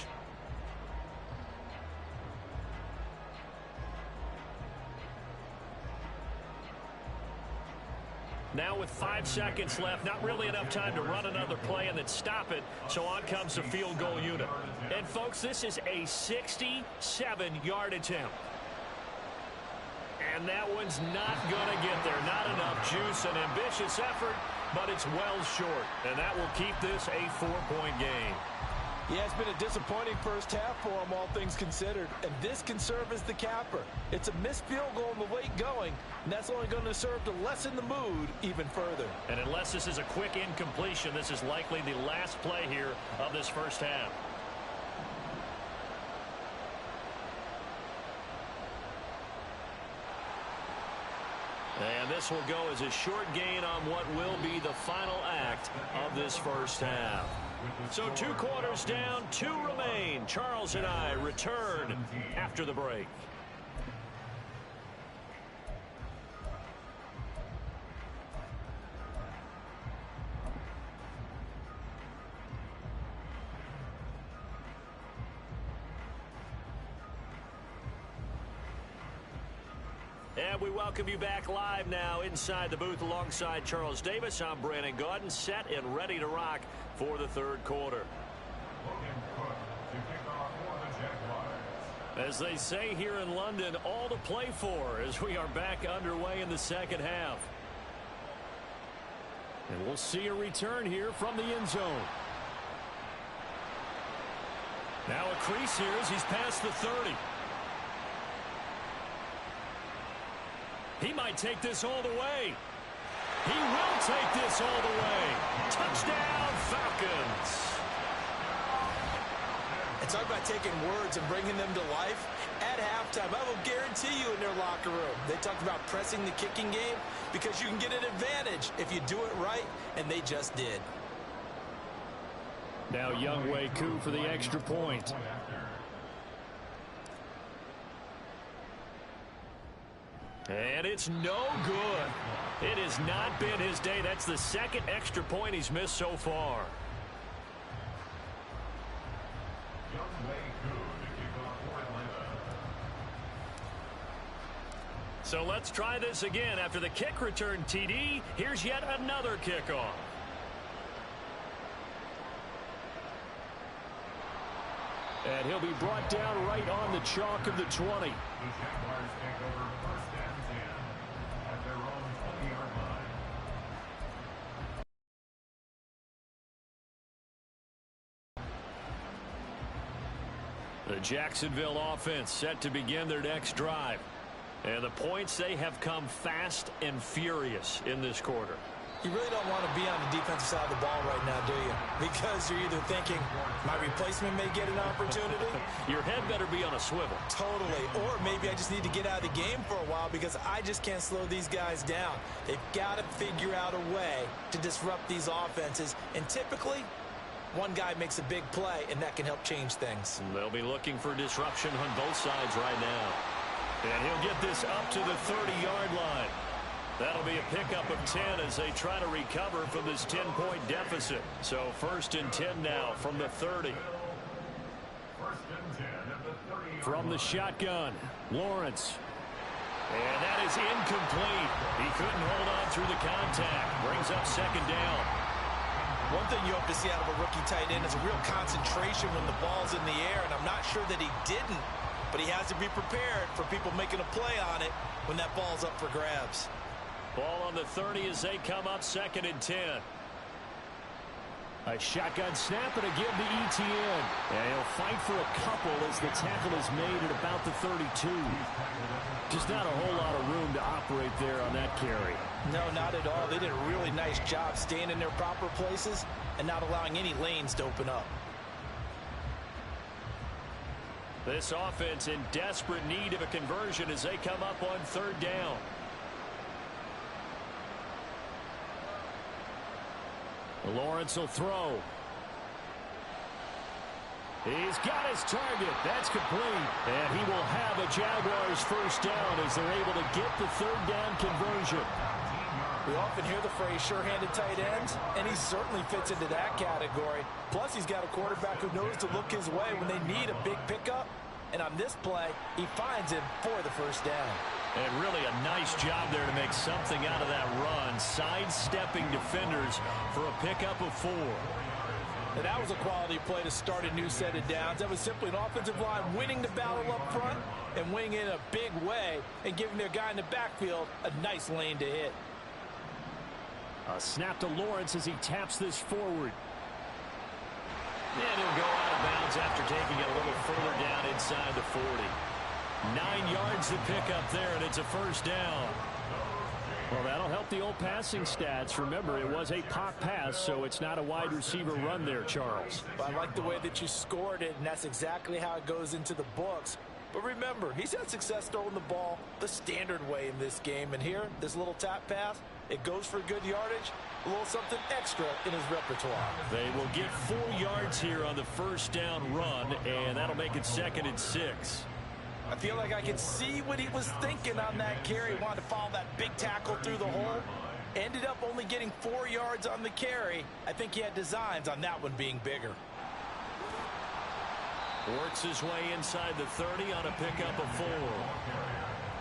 Now with 5 seconds left, not really enough time to run another play and then stop it, so on comes the field goal unit. And folks, this is a 67-yard attempt. And that one's not going to get there. Not enough juice, an ambitious effort, but it's well short. And that will keep this a 4-point game. Yeah, it's been a disappointing first half for him, all things considered. And this can serve as the capper. It's a missed field goal in the late going, and that's only going to serve to lessen the mood even further. And unless this is a quick incompletion, this is likely the last play here of this first half. And this will go as a short gain on what will be the final act of this first half. So 2 quarters down, 2 remain. Charles and I return after the break. And we welcome you back live now inside the booth alongside Charles Davis. I'm Brandon Gaudin, set and ready to rock for the 3rd quarter. As they say here in London, all to play for as we are back underway in the second half. And we'll see a return here from the end zone. Now a crease here as he's past the 30. He might take this all the way. He will take this all the way. Touchdown, Falcons. And talk about taking words and bringing them to life. At halftime, I will guarantee you in their locker room, they talked about pressing the kicking game because you can get an advantage if you do it right, and they just did. Now Younghoe Koo for the extra point. And it's no good. It has not been his day. That's the second extra point he's missed so far. So let's try this again. After the kick return TD, here's yet another kickoff. And he'll be brought down right on the chalk of the 20. The Jaguars take over 1st and 10 at their own 20-yard line. The Jacksonville offense set to begin their next drive. And the points, they have come fast and furious in this quarter. You really don't want to be on the defensive side of the ball right now, do you? Because you're either thinking, my replacement may get an opportunity. Your head better be on a swivel. Totally. Or maybe I just need to get out of the game for a while because I just can't slow these guys down. They've got to figure out a way to disrupt these offenses. And typically, one guy makes a big play, and that can help change things. They'll be looking for disruption on both sides right now. And he'll get this up to the 30-yard line. That'll be a pickup of 10 as they try to recover from this 10-point deficit. So 1st and 10 now from the 30. 1st and 10 at the 30-yard From the shotgun, Lawrence. And that is incomplete. He couldn't hold on through the contact. Brings up 2nd down. One thing you hope to see out of a rookie tight end is a real concentration when the ball's in the air, and I'm not sure that he didn't, but he has to be prepared for people making a play on it when that ball's up for grabs. Ball on the 30 as they come up 2nd and 10. A shotgun snap and a give to Etienne. And he'll fight for a couple as the tackle is made at about the 32. Just not a whole lot of room to operate there on that carry. No, not at all. They did a really nice job staying in their proper places and not allowing any lanes to open up. This offense in desperate need of a conversion as they come up on 3rd down. Lawrence will throw. He's got his target. That's complete. And he will have a Jaguars 1st down as they're able to get the 3rd down conversion. We often hear the phrase sure-handed tight ends, and he certainly fits into that category. Plus, he's got a quarterback who knows to look his way when they need a big pickup. And on this play, he finds him for the 1st down. And really a nice job there to make something out of that run, sidestepping defenders for a pickup of 4. And that was a quality play to start a new set of downs. That was simply an offensive line winning the battle up front and winning it in a big way and giving their guy in the backfield a nice lane to hit. A snap to Lawrence as he taps this forward. And he'll go out of bounds after taking it a little further down inside the 40. 9 yards to pick up there, and it's a 1st down. Well, that'll help the old passing stats. Remember, it was a pop pass, so it's not a wide receiver run there, Charles. But I like the way that you scored it, and that's exactly how it goes into the books. But remember, he's had success throwing the ball the standard way in this game. And here, this little tap pass, it goes for good yardage, a little something extra in his repertoire. They will get 4 yards here on the 1st down run, and that'll make it 2nd and 6. I feel like I can see what he was thinking on that carry. He wanted to follow that big tackle through the hole. Ended up only getting 4 yards on the carry. I think he had designs on that one being bigger. Works his way inside the 30 on a pickup of 4.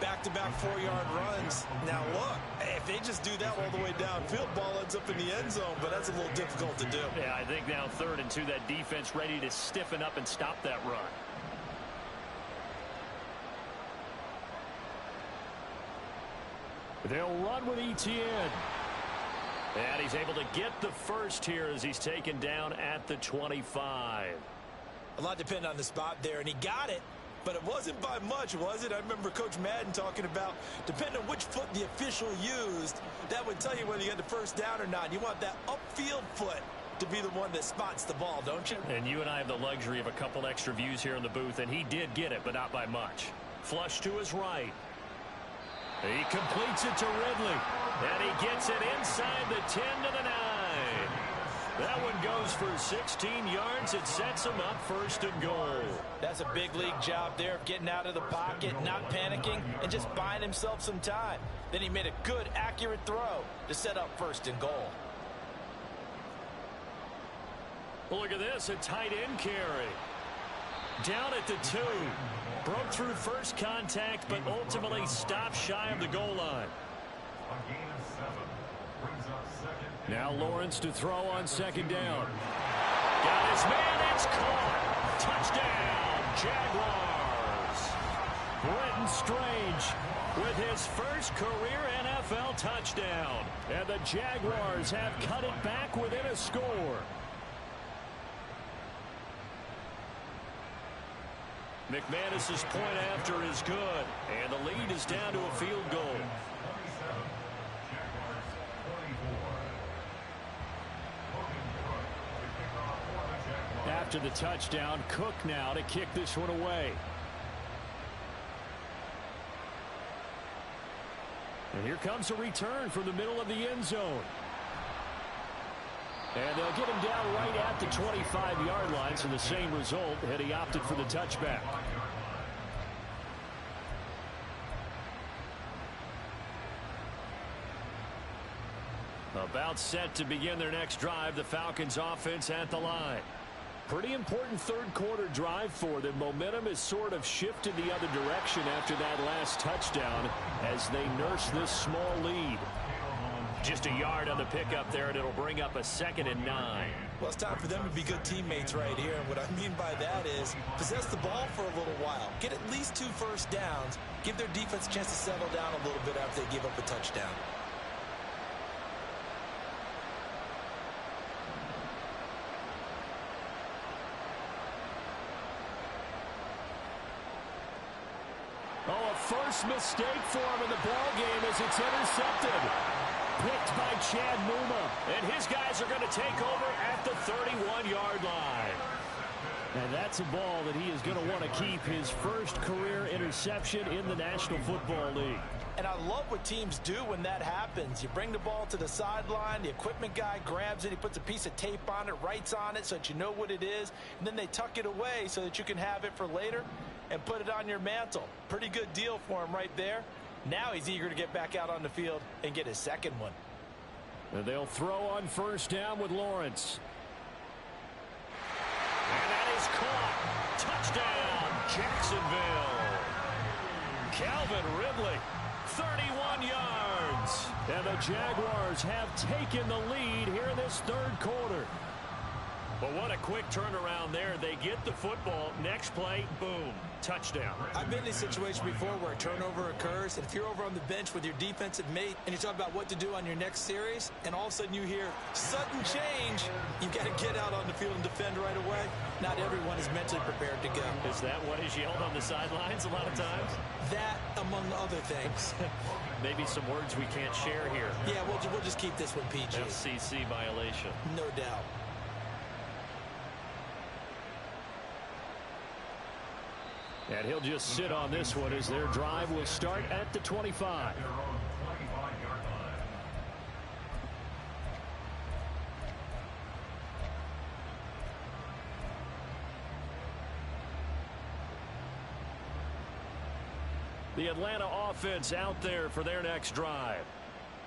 Back-to-back 4-yard runs. Now look, if they just do that all the way downfield, ball ends up in the end zone, but that's a little difficult to do. Yeah, I think now 3rd and 2, that defense ready to stiffen up and stop that run. They'll run with Etienne. And he's able to get the 1st here as he's taken down at the 25. A lot depended on the spot there, and he got it, but it wasn't by much, was it? I remember Coach Madden talking about, depending on which foot the official used, that would tell you whether you had the 1st down or not. You want that upfield foot to be the one that spots the ball, don't you? And you and I have the luxury of a couple extra views here in the booth, and he did get it, but not by much. Flush to his right. He completes it to Ridley, and he gets it inside the 10 to the 9. That one goes for 16 yards. It sets him up first and goal. That's a big league job there of getting out of the pocket, not panicking, and just buying himself some time. Then he made a good, accurate throw to set up first and goal. Look at this, a tight end carry. Down at the 2. Broke through first contact, but ultimately stopped shy of the goal line. A gain of 7 brings up second. Now Lawrence to throw on second down. Got his man, it's caught. Touchdown, Jaguars. Brenton Strange with his first career NFL touchdown. And the Jaguars have cut it back within a score. McManus's point after is good, and the lead is down to a field goal. 27, Jaguars 24. After the touchdown, Cook now to kick this one away. And here comes a return from the middle of the end zone. And they'll get him down right at the 25-yard line, so the same result, and he opted for the touchback. About set to begin their next drive, the Falcons offense at the line. Pretty important third quarter drive for them. Momentum has sort of shifted the other direction after that last touchdown as they nurse this small lead. Just a yard on the pickup there, and it'll bring up a 2nd and 9. Well, it's time for them to be good teammates right here. And what I mean by that is possess the ball for a little while. Get at least 2 first downs. Give their defense a chance to settle down a little bit after they give up a touchdown. Oh, a first mistake for him in the ball game as it's intercepted. Picked by Chad Muma, and his guys are going to take over at the 31-yard line. And that's a ball that he is going to want to keep, his first career interception in the National Football League. And I love what teams do when that happens. You bring the ball to the sideline, the equipment guy grabs it, he puts a piece of tape on it, writes on it so that you know what it is, and then they tuck it away so that you can have it for later and put it on your mantle. Pretty good deal for him right there. Now he's eager to get back out on the field and get his second one. And they'll throw on first down with Lawrence. And that is caught. Touchdown, Jacksonville. Calvin Ridley, 31 yards. And the Jaguars have taken the lead here in this third quarter. But what a quick turnaround there. They get the football. Next play, boom, touchdown. I've been in a situation before where a turnover occurs, and if you're over on the bench with your defensive mate and you talk about what to do on your next series, and all of a sudden you hear sudden change, you've got to get out on the field and defend right away. Not everyone is mentally prepared to go. Is that what is yelled on the sidelines a lot of times? That, among other things. Maybe some words we can't share here. Yeah, we'll just keep this one PG. FCC violation. No doubt. And he'll just sit on this one as their drive will start at the 25. The Atlanta offense out there for their next drive.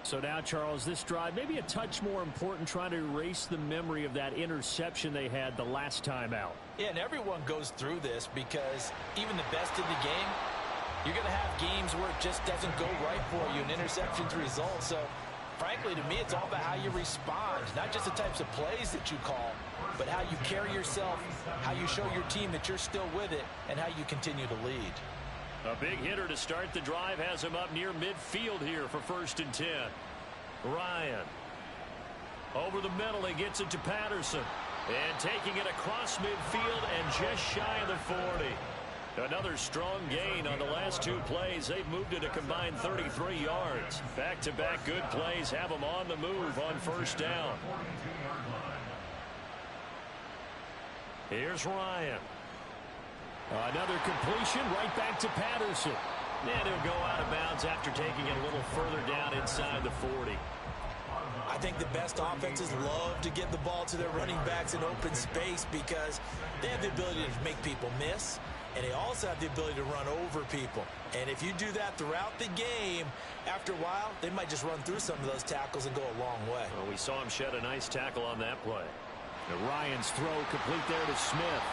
So now, Charles, this drive may be a touch more important, trying to erase the memory of that interception they had the last time out. Yeah, and everyone goes through this because even the best in the game, you're going to have games where it just doesn't go right for you, and interceptions result. So, frankly, to me, it's all about how you respond, not just the types of plays that you call, but how you carry yourself, how you show your team that you're still with it, and how you continue to lead. A big hitter to start the drive has him up near midfield here for 1st and 10. Ryan. Over the middle, he gets it to Patterson. And taking it across midfield and just shy of the 40. Another strong gain on the last 2 plays. They've moved it a combined 33 yards. Back-to-back good plays have them on the move on 1st down. Here's Ryan. Another completion right back to Patterson. And he'll go out of bounds after taking it a little further down inside the 40. I think the best offenses love to get the ball to their running backs in open space because they have the ability to make people miss, and they also have the ability to run over people. And if you do that throughout the game, after a while, they might just run through some of those tackles and go a long way. Well, we saw him shed a nice tackle on that play. And Ryan's throw complete there to Smith.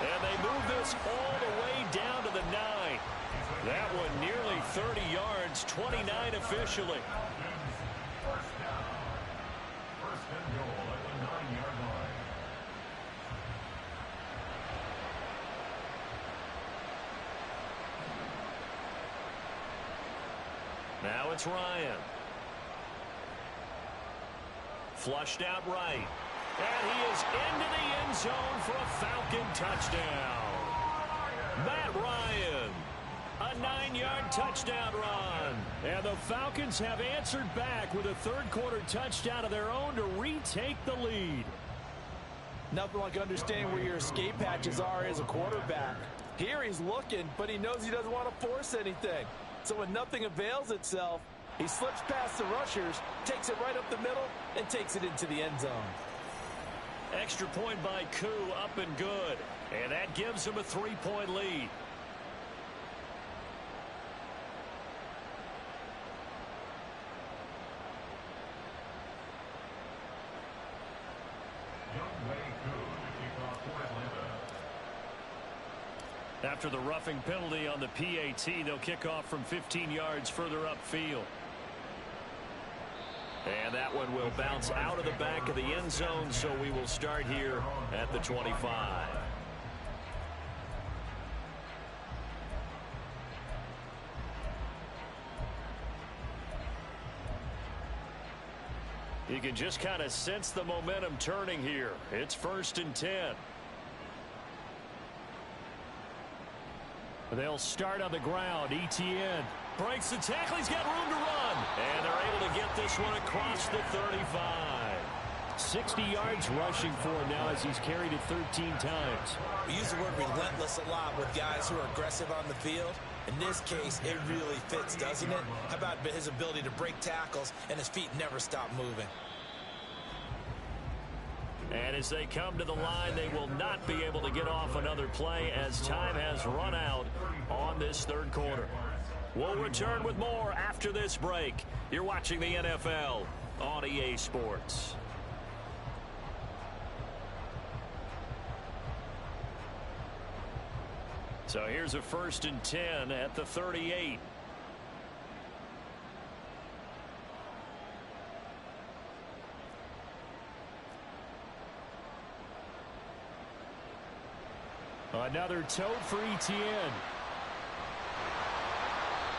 And they move this all the way down to the 9. That one nearly 30 yards, 29 officially. First down. First and goal at the 9-yard line. Now it's Ryan. Flushed out right. And he is into the end zone for a Falcon touchdown. Matt Ryan, a 9-yard touchdown run. And the Falcons have answered back with a third-quarter touchdown of their own to retake the lead. Nothing like understanding where your escape hatches are as a quarterback. Here he's looking, but he knows he doesn't want to force anything. So when nothing avails itself, he slips past the rushers, takes it right up the middle, and takes it into the end zone. Extra point by Koo, up and good. And that gives him a 3-point lead. After the roughing penalty on the PAT, they'll kick off from 15 yards further upfield. And that one will bounce out of the back of the end zone, so we will start here at the 25. You can just kind of sense the momentum turning here. It's 1st and 10. They'll start on the ground. Etienne breaks the tackle. He's got room to run. And they're able to get this one across the 35. 60 yards rushing for him now as he's carried it 13 times. We use the word relentless a lot with guys who are aggressive on the field. In this case, it really fits, doesn't it? How about his ability to break tackles and his feet never stop moving? And as they come to the line, they will not be able to get off another play as time has run out on this third quarter. We'll return with more after this break. You're watching the NFL on EA Sports. So here's a 1st and 10 at the 38. Another tote for Etienne.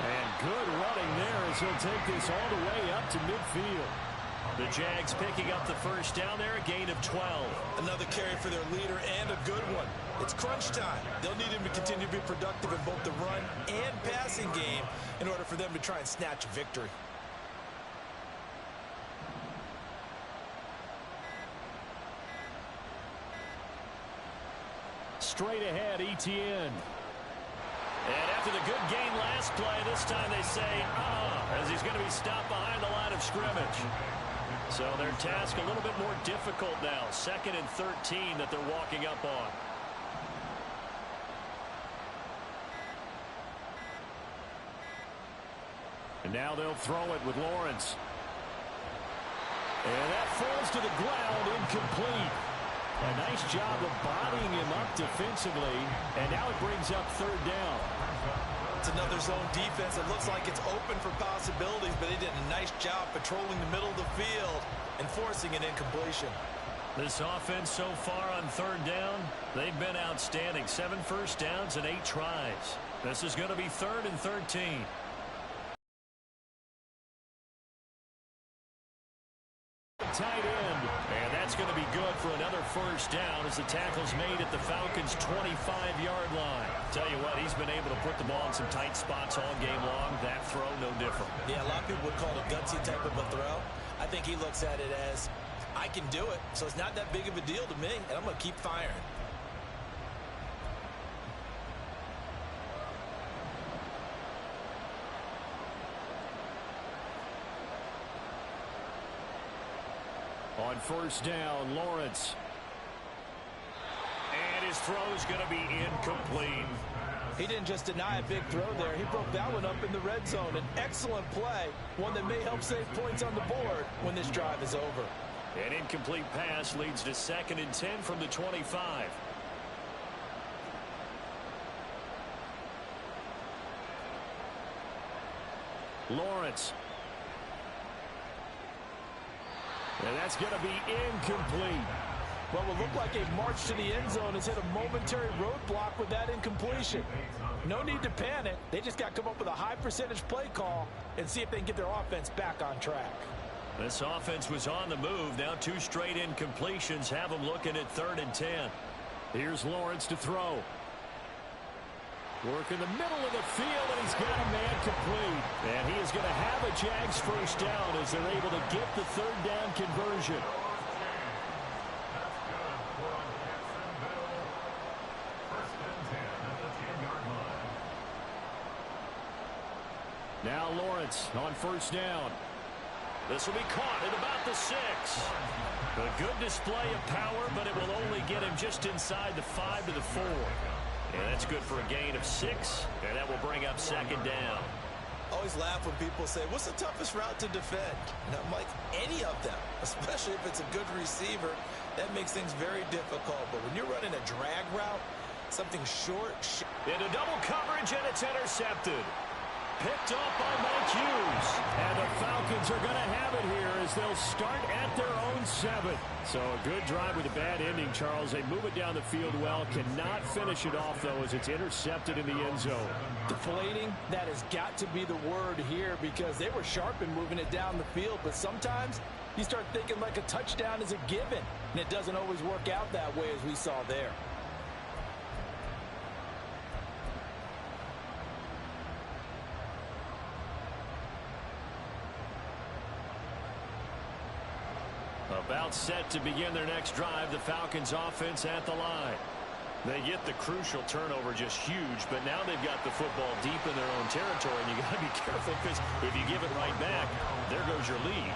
And good running there as he'll take this all the way up to midfield. The Jags picking up the first down there, a gain of 12. Another carry for their leader and a good one. It's crunch time. They'll need him to continue to be productive in both the run and passing game in order for them to try and snatch a victory. Straight ahead, Etienne. And after the good game last play, this time they say, as he's going to be stopped behind the line of scrimmage. So their task a little bit more difficult now. 2nd and 13 that they're walking up on. And now they'll throw it with Lawrence. And that falls to the ground, incomplete. A nice job of bodying him up defensively, and now it brings up 3rd down. It's another zone defense. It looks like it's open for possibilities, but they did a nice job patrolling the middle of the field and forcing an incompletion. This offense so far on 3rd down, they've been outstanding. 7 first downs and 8 tries. This is going to be 3rd and 13. Tight end. And that's going to be good for another first down as the tackle's made at the Falcons' 25-yard line. Tell you what, he's been able to put the ball in some tight spots all game long. That throw, no different. Yeah, a lot of people would call it a gutsy type of a throw. I think he looks at it as, I can do it, so it's not that big of a deal to me, and I'm going to keep firing. On first down, Lawrence. And his throw's going to be incomplete. He didn't just deny a big throw there. He broke that one up in the red zone. An excellent play, one that may help save points on the board when this drive is over. An incomplete pass leads to 2nd and 10 from the 25. Lawrence. And that's going to be incomplete. Well, it looked like a march to the end zone has hit a momentary roadblock with that incompletion. No need to panic. They just got to come up with a high percentage play call and see if they can get their offense back on track. This offense was on the move. Now 2 straight incompletions have them looking at 3rd and 10. Here's Lawrence to throw. Work in the middle of the field, and he's got a man complete. And he is going to have a Jags first down as they're able to get the 3rd down conversion. Now Lawrence on first down. This will be caught at about the 6. A good display of power, but it will only get him just inside the 5 to the 4. And that's good for a gain of 6, and that will bring up 2nd down. Always laugh when people say, what's the toughest route to defend? And I'm like, any of them, especially if it's a good receiver. That makes things very difficult. But when you're running a drag route, something short. Into double coverage, and it's intercepted. Picked off by Mike Hughes. And the Falcons are going to have it here as they'll start at their own 7. So a good drive with a bad ending, Charles. They move it down the field well. Cannot finish it off, though, as it's intercepted in the end zone. Deflating, that has got to be the word here because they were sharp in moving it down the field. But sometimes you start thinking like a touchdown is a given. And it doesn't always work out that way as we saw there. About set to begin their next drive, the Falcons offense at the line. They get the crucial turnover, just huge, but now they've got the football deep in their own territory, and you got to be careful because if you give it right back, there goes your lead.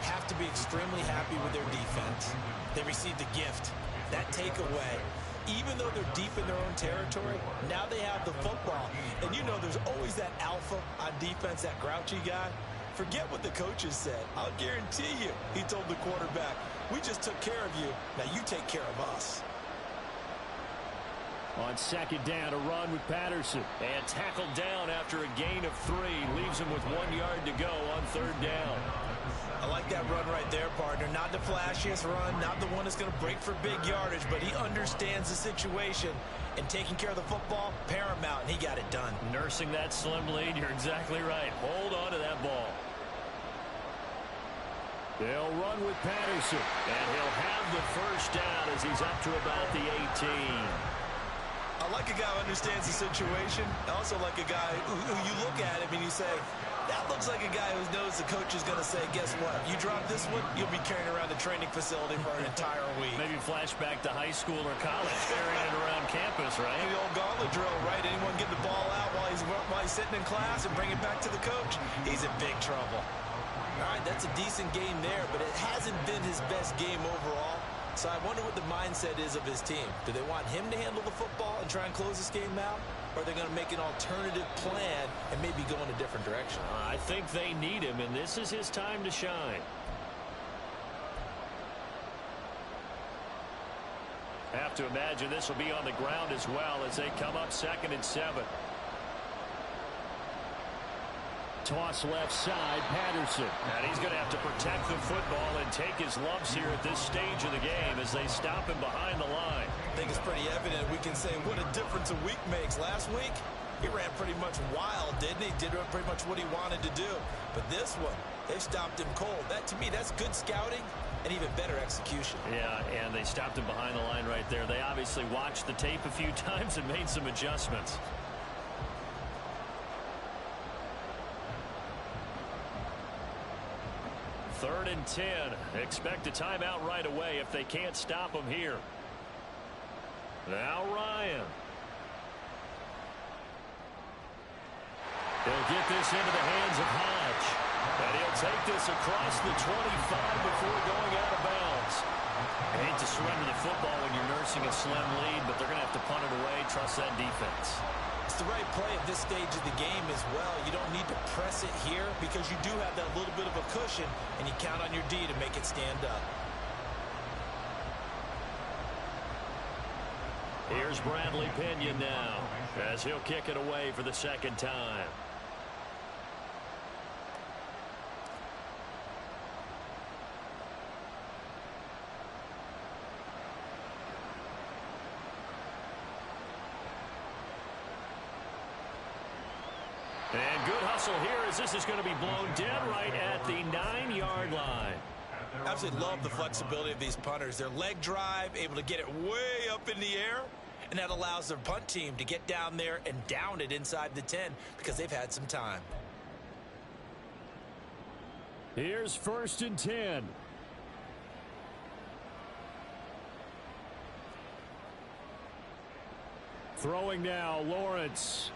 Have to be extremely happy with their defense. They received a gift. That takeaway, even though they're deep in their own territory, now they have the football. And you know there's always that alpha on defense, that grouchy guy. Forget what the coaches said. I'll guarantee you, he told the quarterback, we just took care of you. Now you take care of us. On 2nd down, a run with Patterson. And tackled down after a gain of 3. Leaves him with 1 yard to go on 3rd down. I like that run right there, partner. Not the flashiest run, not the one that's going to break for big yardage, but he understands the situation. And taking care of the football, paramount, and he got it done. Nursing that slim lead, you're exactly right. Hold on to that ball. They'll run with Patterson. And he'll have the first down as he's up to about the 18. I like a guy who understands the situation. I also like a guy who you look at him and you say, that looks like a guy who knows the coach is going to say, guess what? You drop this one, you'll be carrying around the training facility for an entire week. Maybe flashback to high school or college, carrying it around campus, right? The old gauntlet drill, right? Anyone get the ball out while he's sitting in class and bring it back to the coach? He's in big trouble. All right, that's a decent game there, but it hasn't been his best game overall. So I wonder what the mindset is of his team. Do they want him to handle the football and try and close this game out? Or are they going to make an alternative plan and maybe go in a different direction? I think they need him, and this is his time to shine. Have to imagine this will be on the ground as well as they come up 2nd and 7. Toss left side, Patterson. And he's going to have to protect the football and take his lumps here at this stage of the game as they stop him behind the line. I think it's pretty evident. We can say what a difference a week makes. Last week, he ran pretty much wild, didn't he? Did pretty much what he wanted to do. But this one, they stopped him cold. That, to me, that's good scouting and even better execution. Yeah, and they stopped him behind the line right there. They obviously watched the tape a few times and made some adjustments. Third and 10. Expect a timeout right away if they can't stop him here. Now Ryan. They'll get this into the hands of Hodge. And he'll take this across the 25 before going out of bounds. I hate to surrender the football when you're nursing a slim lead, but they're going to have to punt it away. Trust that defense. It's the right play at this stage of the game as well. You don't need to press it here because you do have that little bit of a cushion, and you count on your D to make it stand up. Here's Bradley Pinion now as he'll kick it away for the second time. And good hustle here as this is going to be blown dead right at the 9-yard line. I absolutely love the flexibility of these punters. Their leg drive, able to get it way up in the air, and that allows their punt team to get down there and down it inside the 10 because they've had some time. Here's 1st and 10. Throwing now, Lawrence.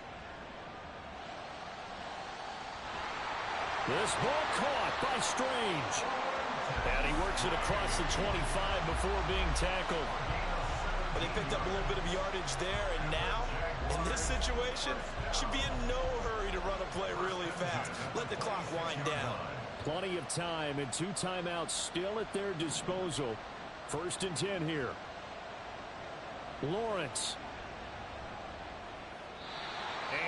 This ball caught by Strange. And he works it across the 25 before being tackled. But they picked up a little bit of yardage there, and now, in this situation, should be in no hurry to run a play really fast. Let the clock wind down. Plenty of time and 2 timeouts still at their disposal. 1st and 10 here. Lawrence.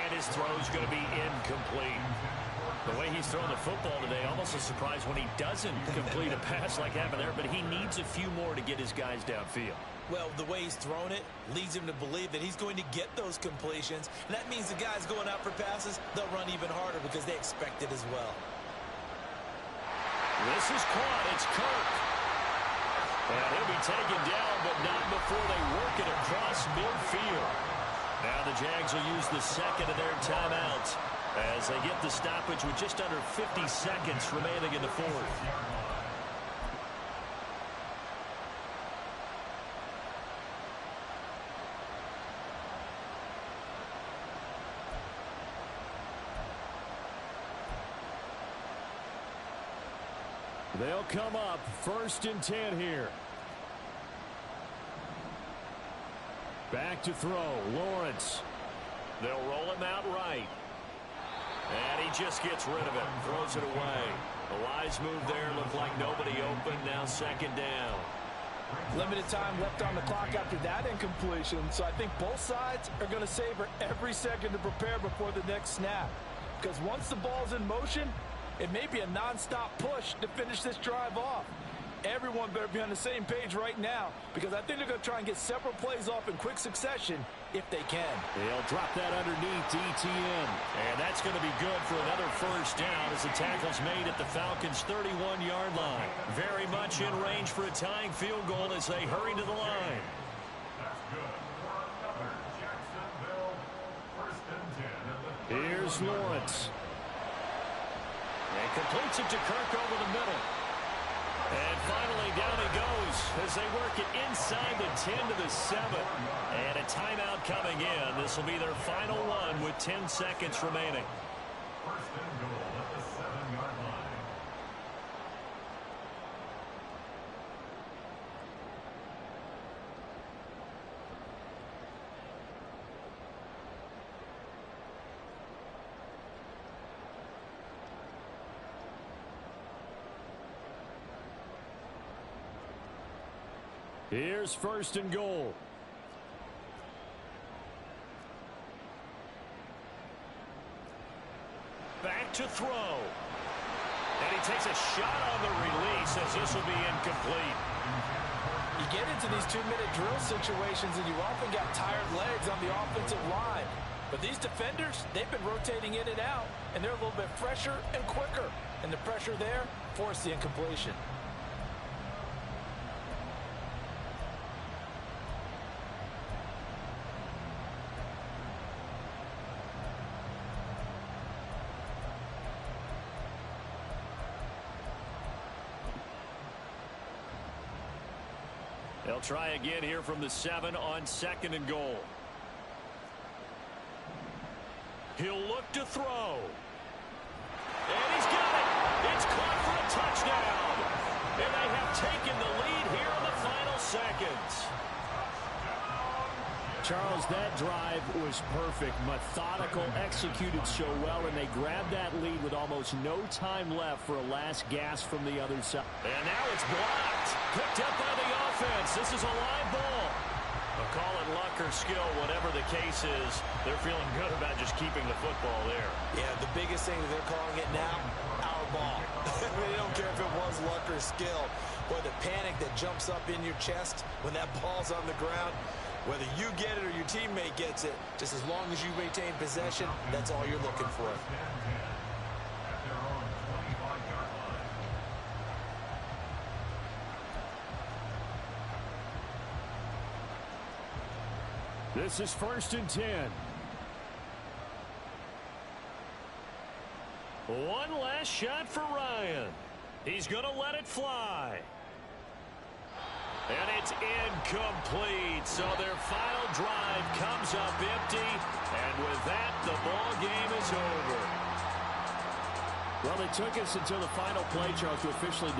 And his throw's going to be incomplete. The way he's throwing the football today, almost a surprise when he doesn't complete a pass like happened there, but he needs a few more to get his guys downfield. Well, the way he's thrown it leads him to believe that he's going to get those completions, and that means the guys going out for passes, they'll run even harder because they expect it as well. This is caught. It's Kirk. And he'll be taken down, but not before they work it across midfield. Now the Jags will use the second of their timeouts as they get the stoppage with just under 50 seconds remaining in the 4th. They'll come up 1st and 10 here. Back to throw, Lawrence. They'll roll him out right. And he just gets rid of it, throws it away. The wise move there, looked like nobody open, now 2nd down. Limited time left on the clock after that incompletion, so I think both sides are going to savor every second to prepare before the next snap. Because once the ball's in motion, it may be a non-stop push to finish this drive off. Everyone better be on the same page right now because I think they're going to try and get several plays off in quick succession if they can. They'll drop that underneath DTN. And that's going to be good for another 1st down as the tackle's made at the Falcons' 31-yard line. Very much in range for a tying field goal as they hurry to the line. That's good for another Jacksonville 1st and 10. Here's Lawrence. And completes it to Kirk over the middle. And finally, down he goes as they work it inside the 10 to the 7. And a timeout coming in. This will be their final one with 10 seconds remaining. 1st and goal at the 7-yard line. Here's 1st and goal. Back to throw. And he takes a shot on the release as this will be incomplete. You get into these 2-minute drill situations and you often got tired legs on the offensive line. But these defenders, they've been rotating in and out, and they're a little bit fresher and quicker. And the pressure there forced the incompletion. They'll try again here from the 7 on 2nd and goal. He'll look to throw. And he's got it. It's caught for a touchdown. And they have taken the lead here in the final seconds. Charles, that drive was perfect. Methodical, executed so well, and they grabbed that lead with almost no time left for a last gasp from the other side. And now it's blocked. Picked up by the offense. This is a live ball. Call it luck or skill, whatever the case is. They're feeling good about just keeping the football there. Yeah, the biggest thing that they're calling it now, our ball. They don't care if it was luck or skill. Boy, the panic that jumps up in your chest when that ball's on the ground, whether you get it or your teammate gets it, just as long as you maintain possession, that's all you're looking for. This is 1st and 10. One last shot for Ryan. He's going to let it fly. And it's incomplete. So their final drive comes up empty. And with that, the ball game is over. Well, it took us until the final play, Charles, to officially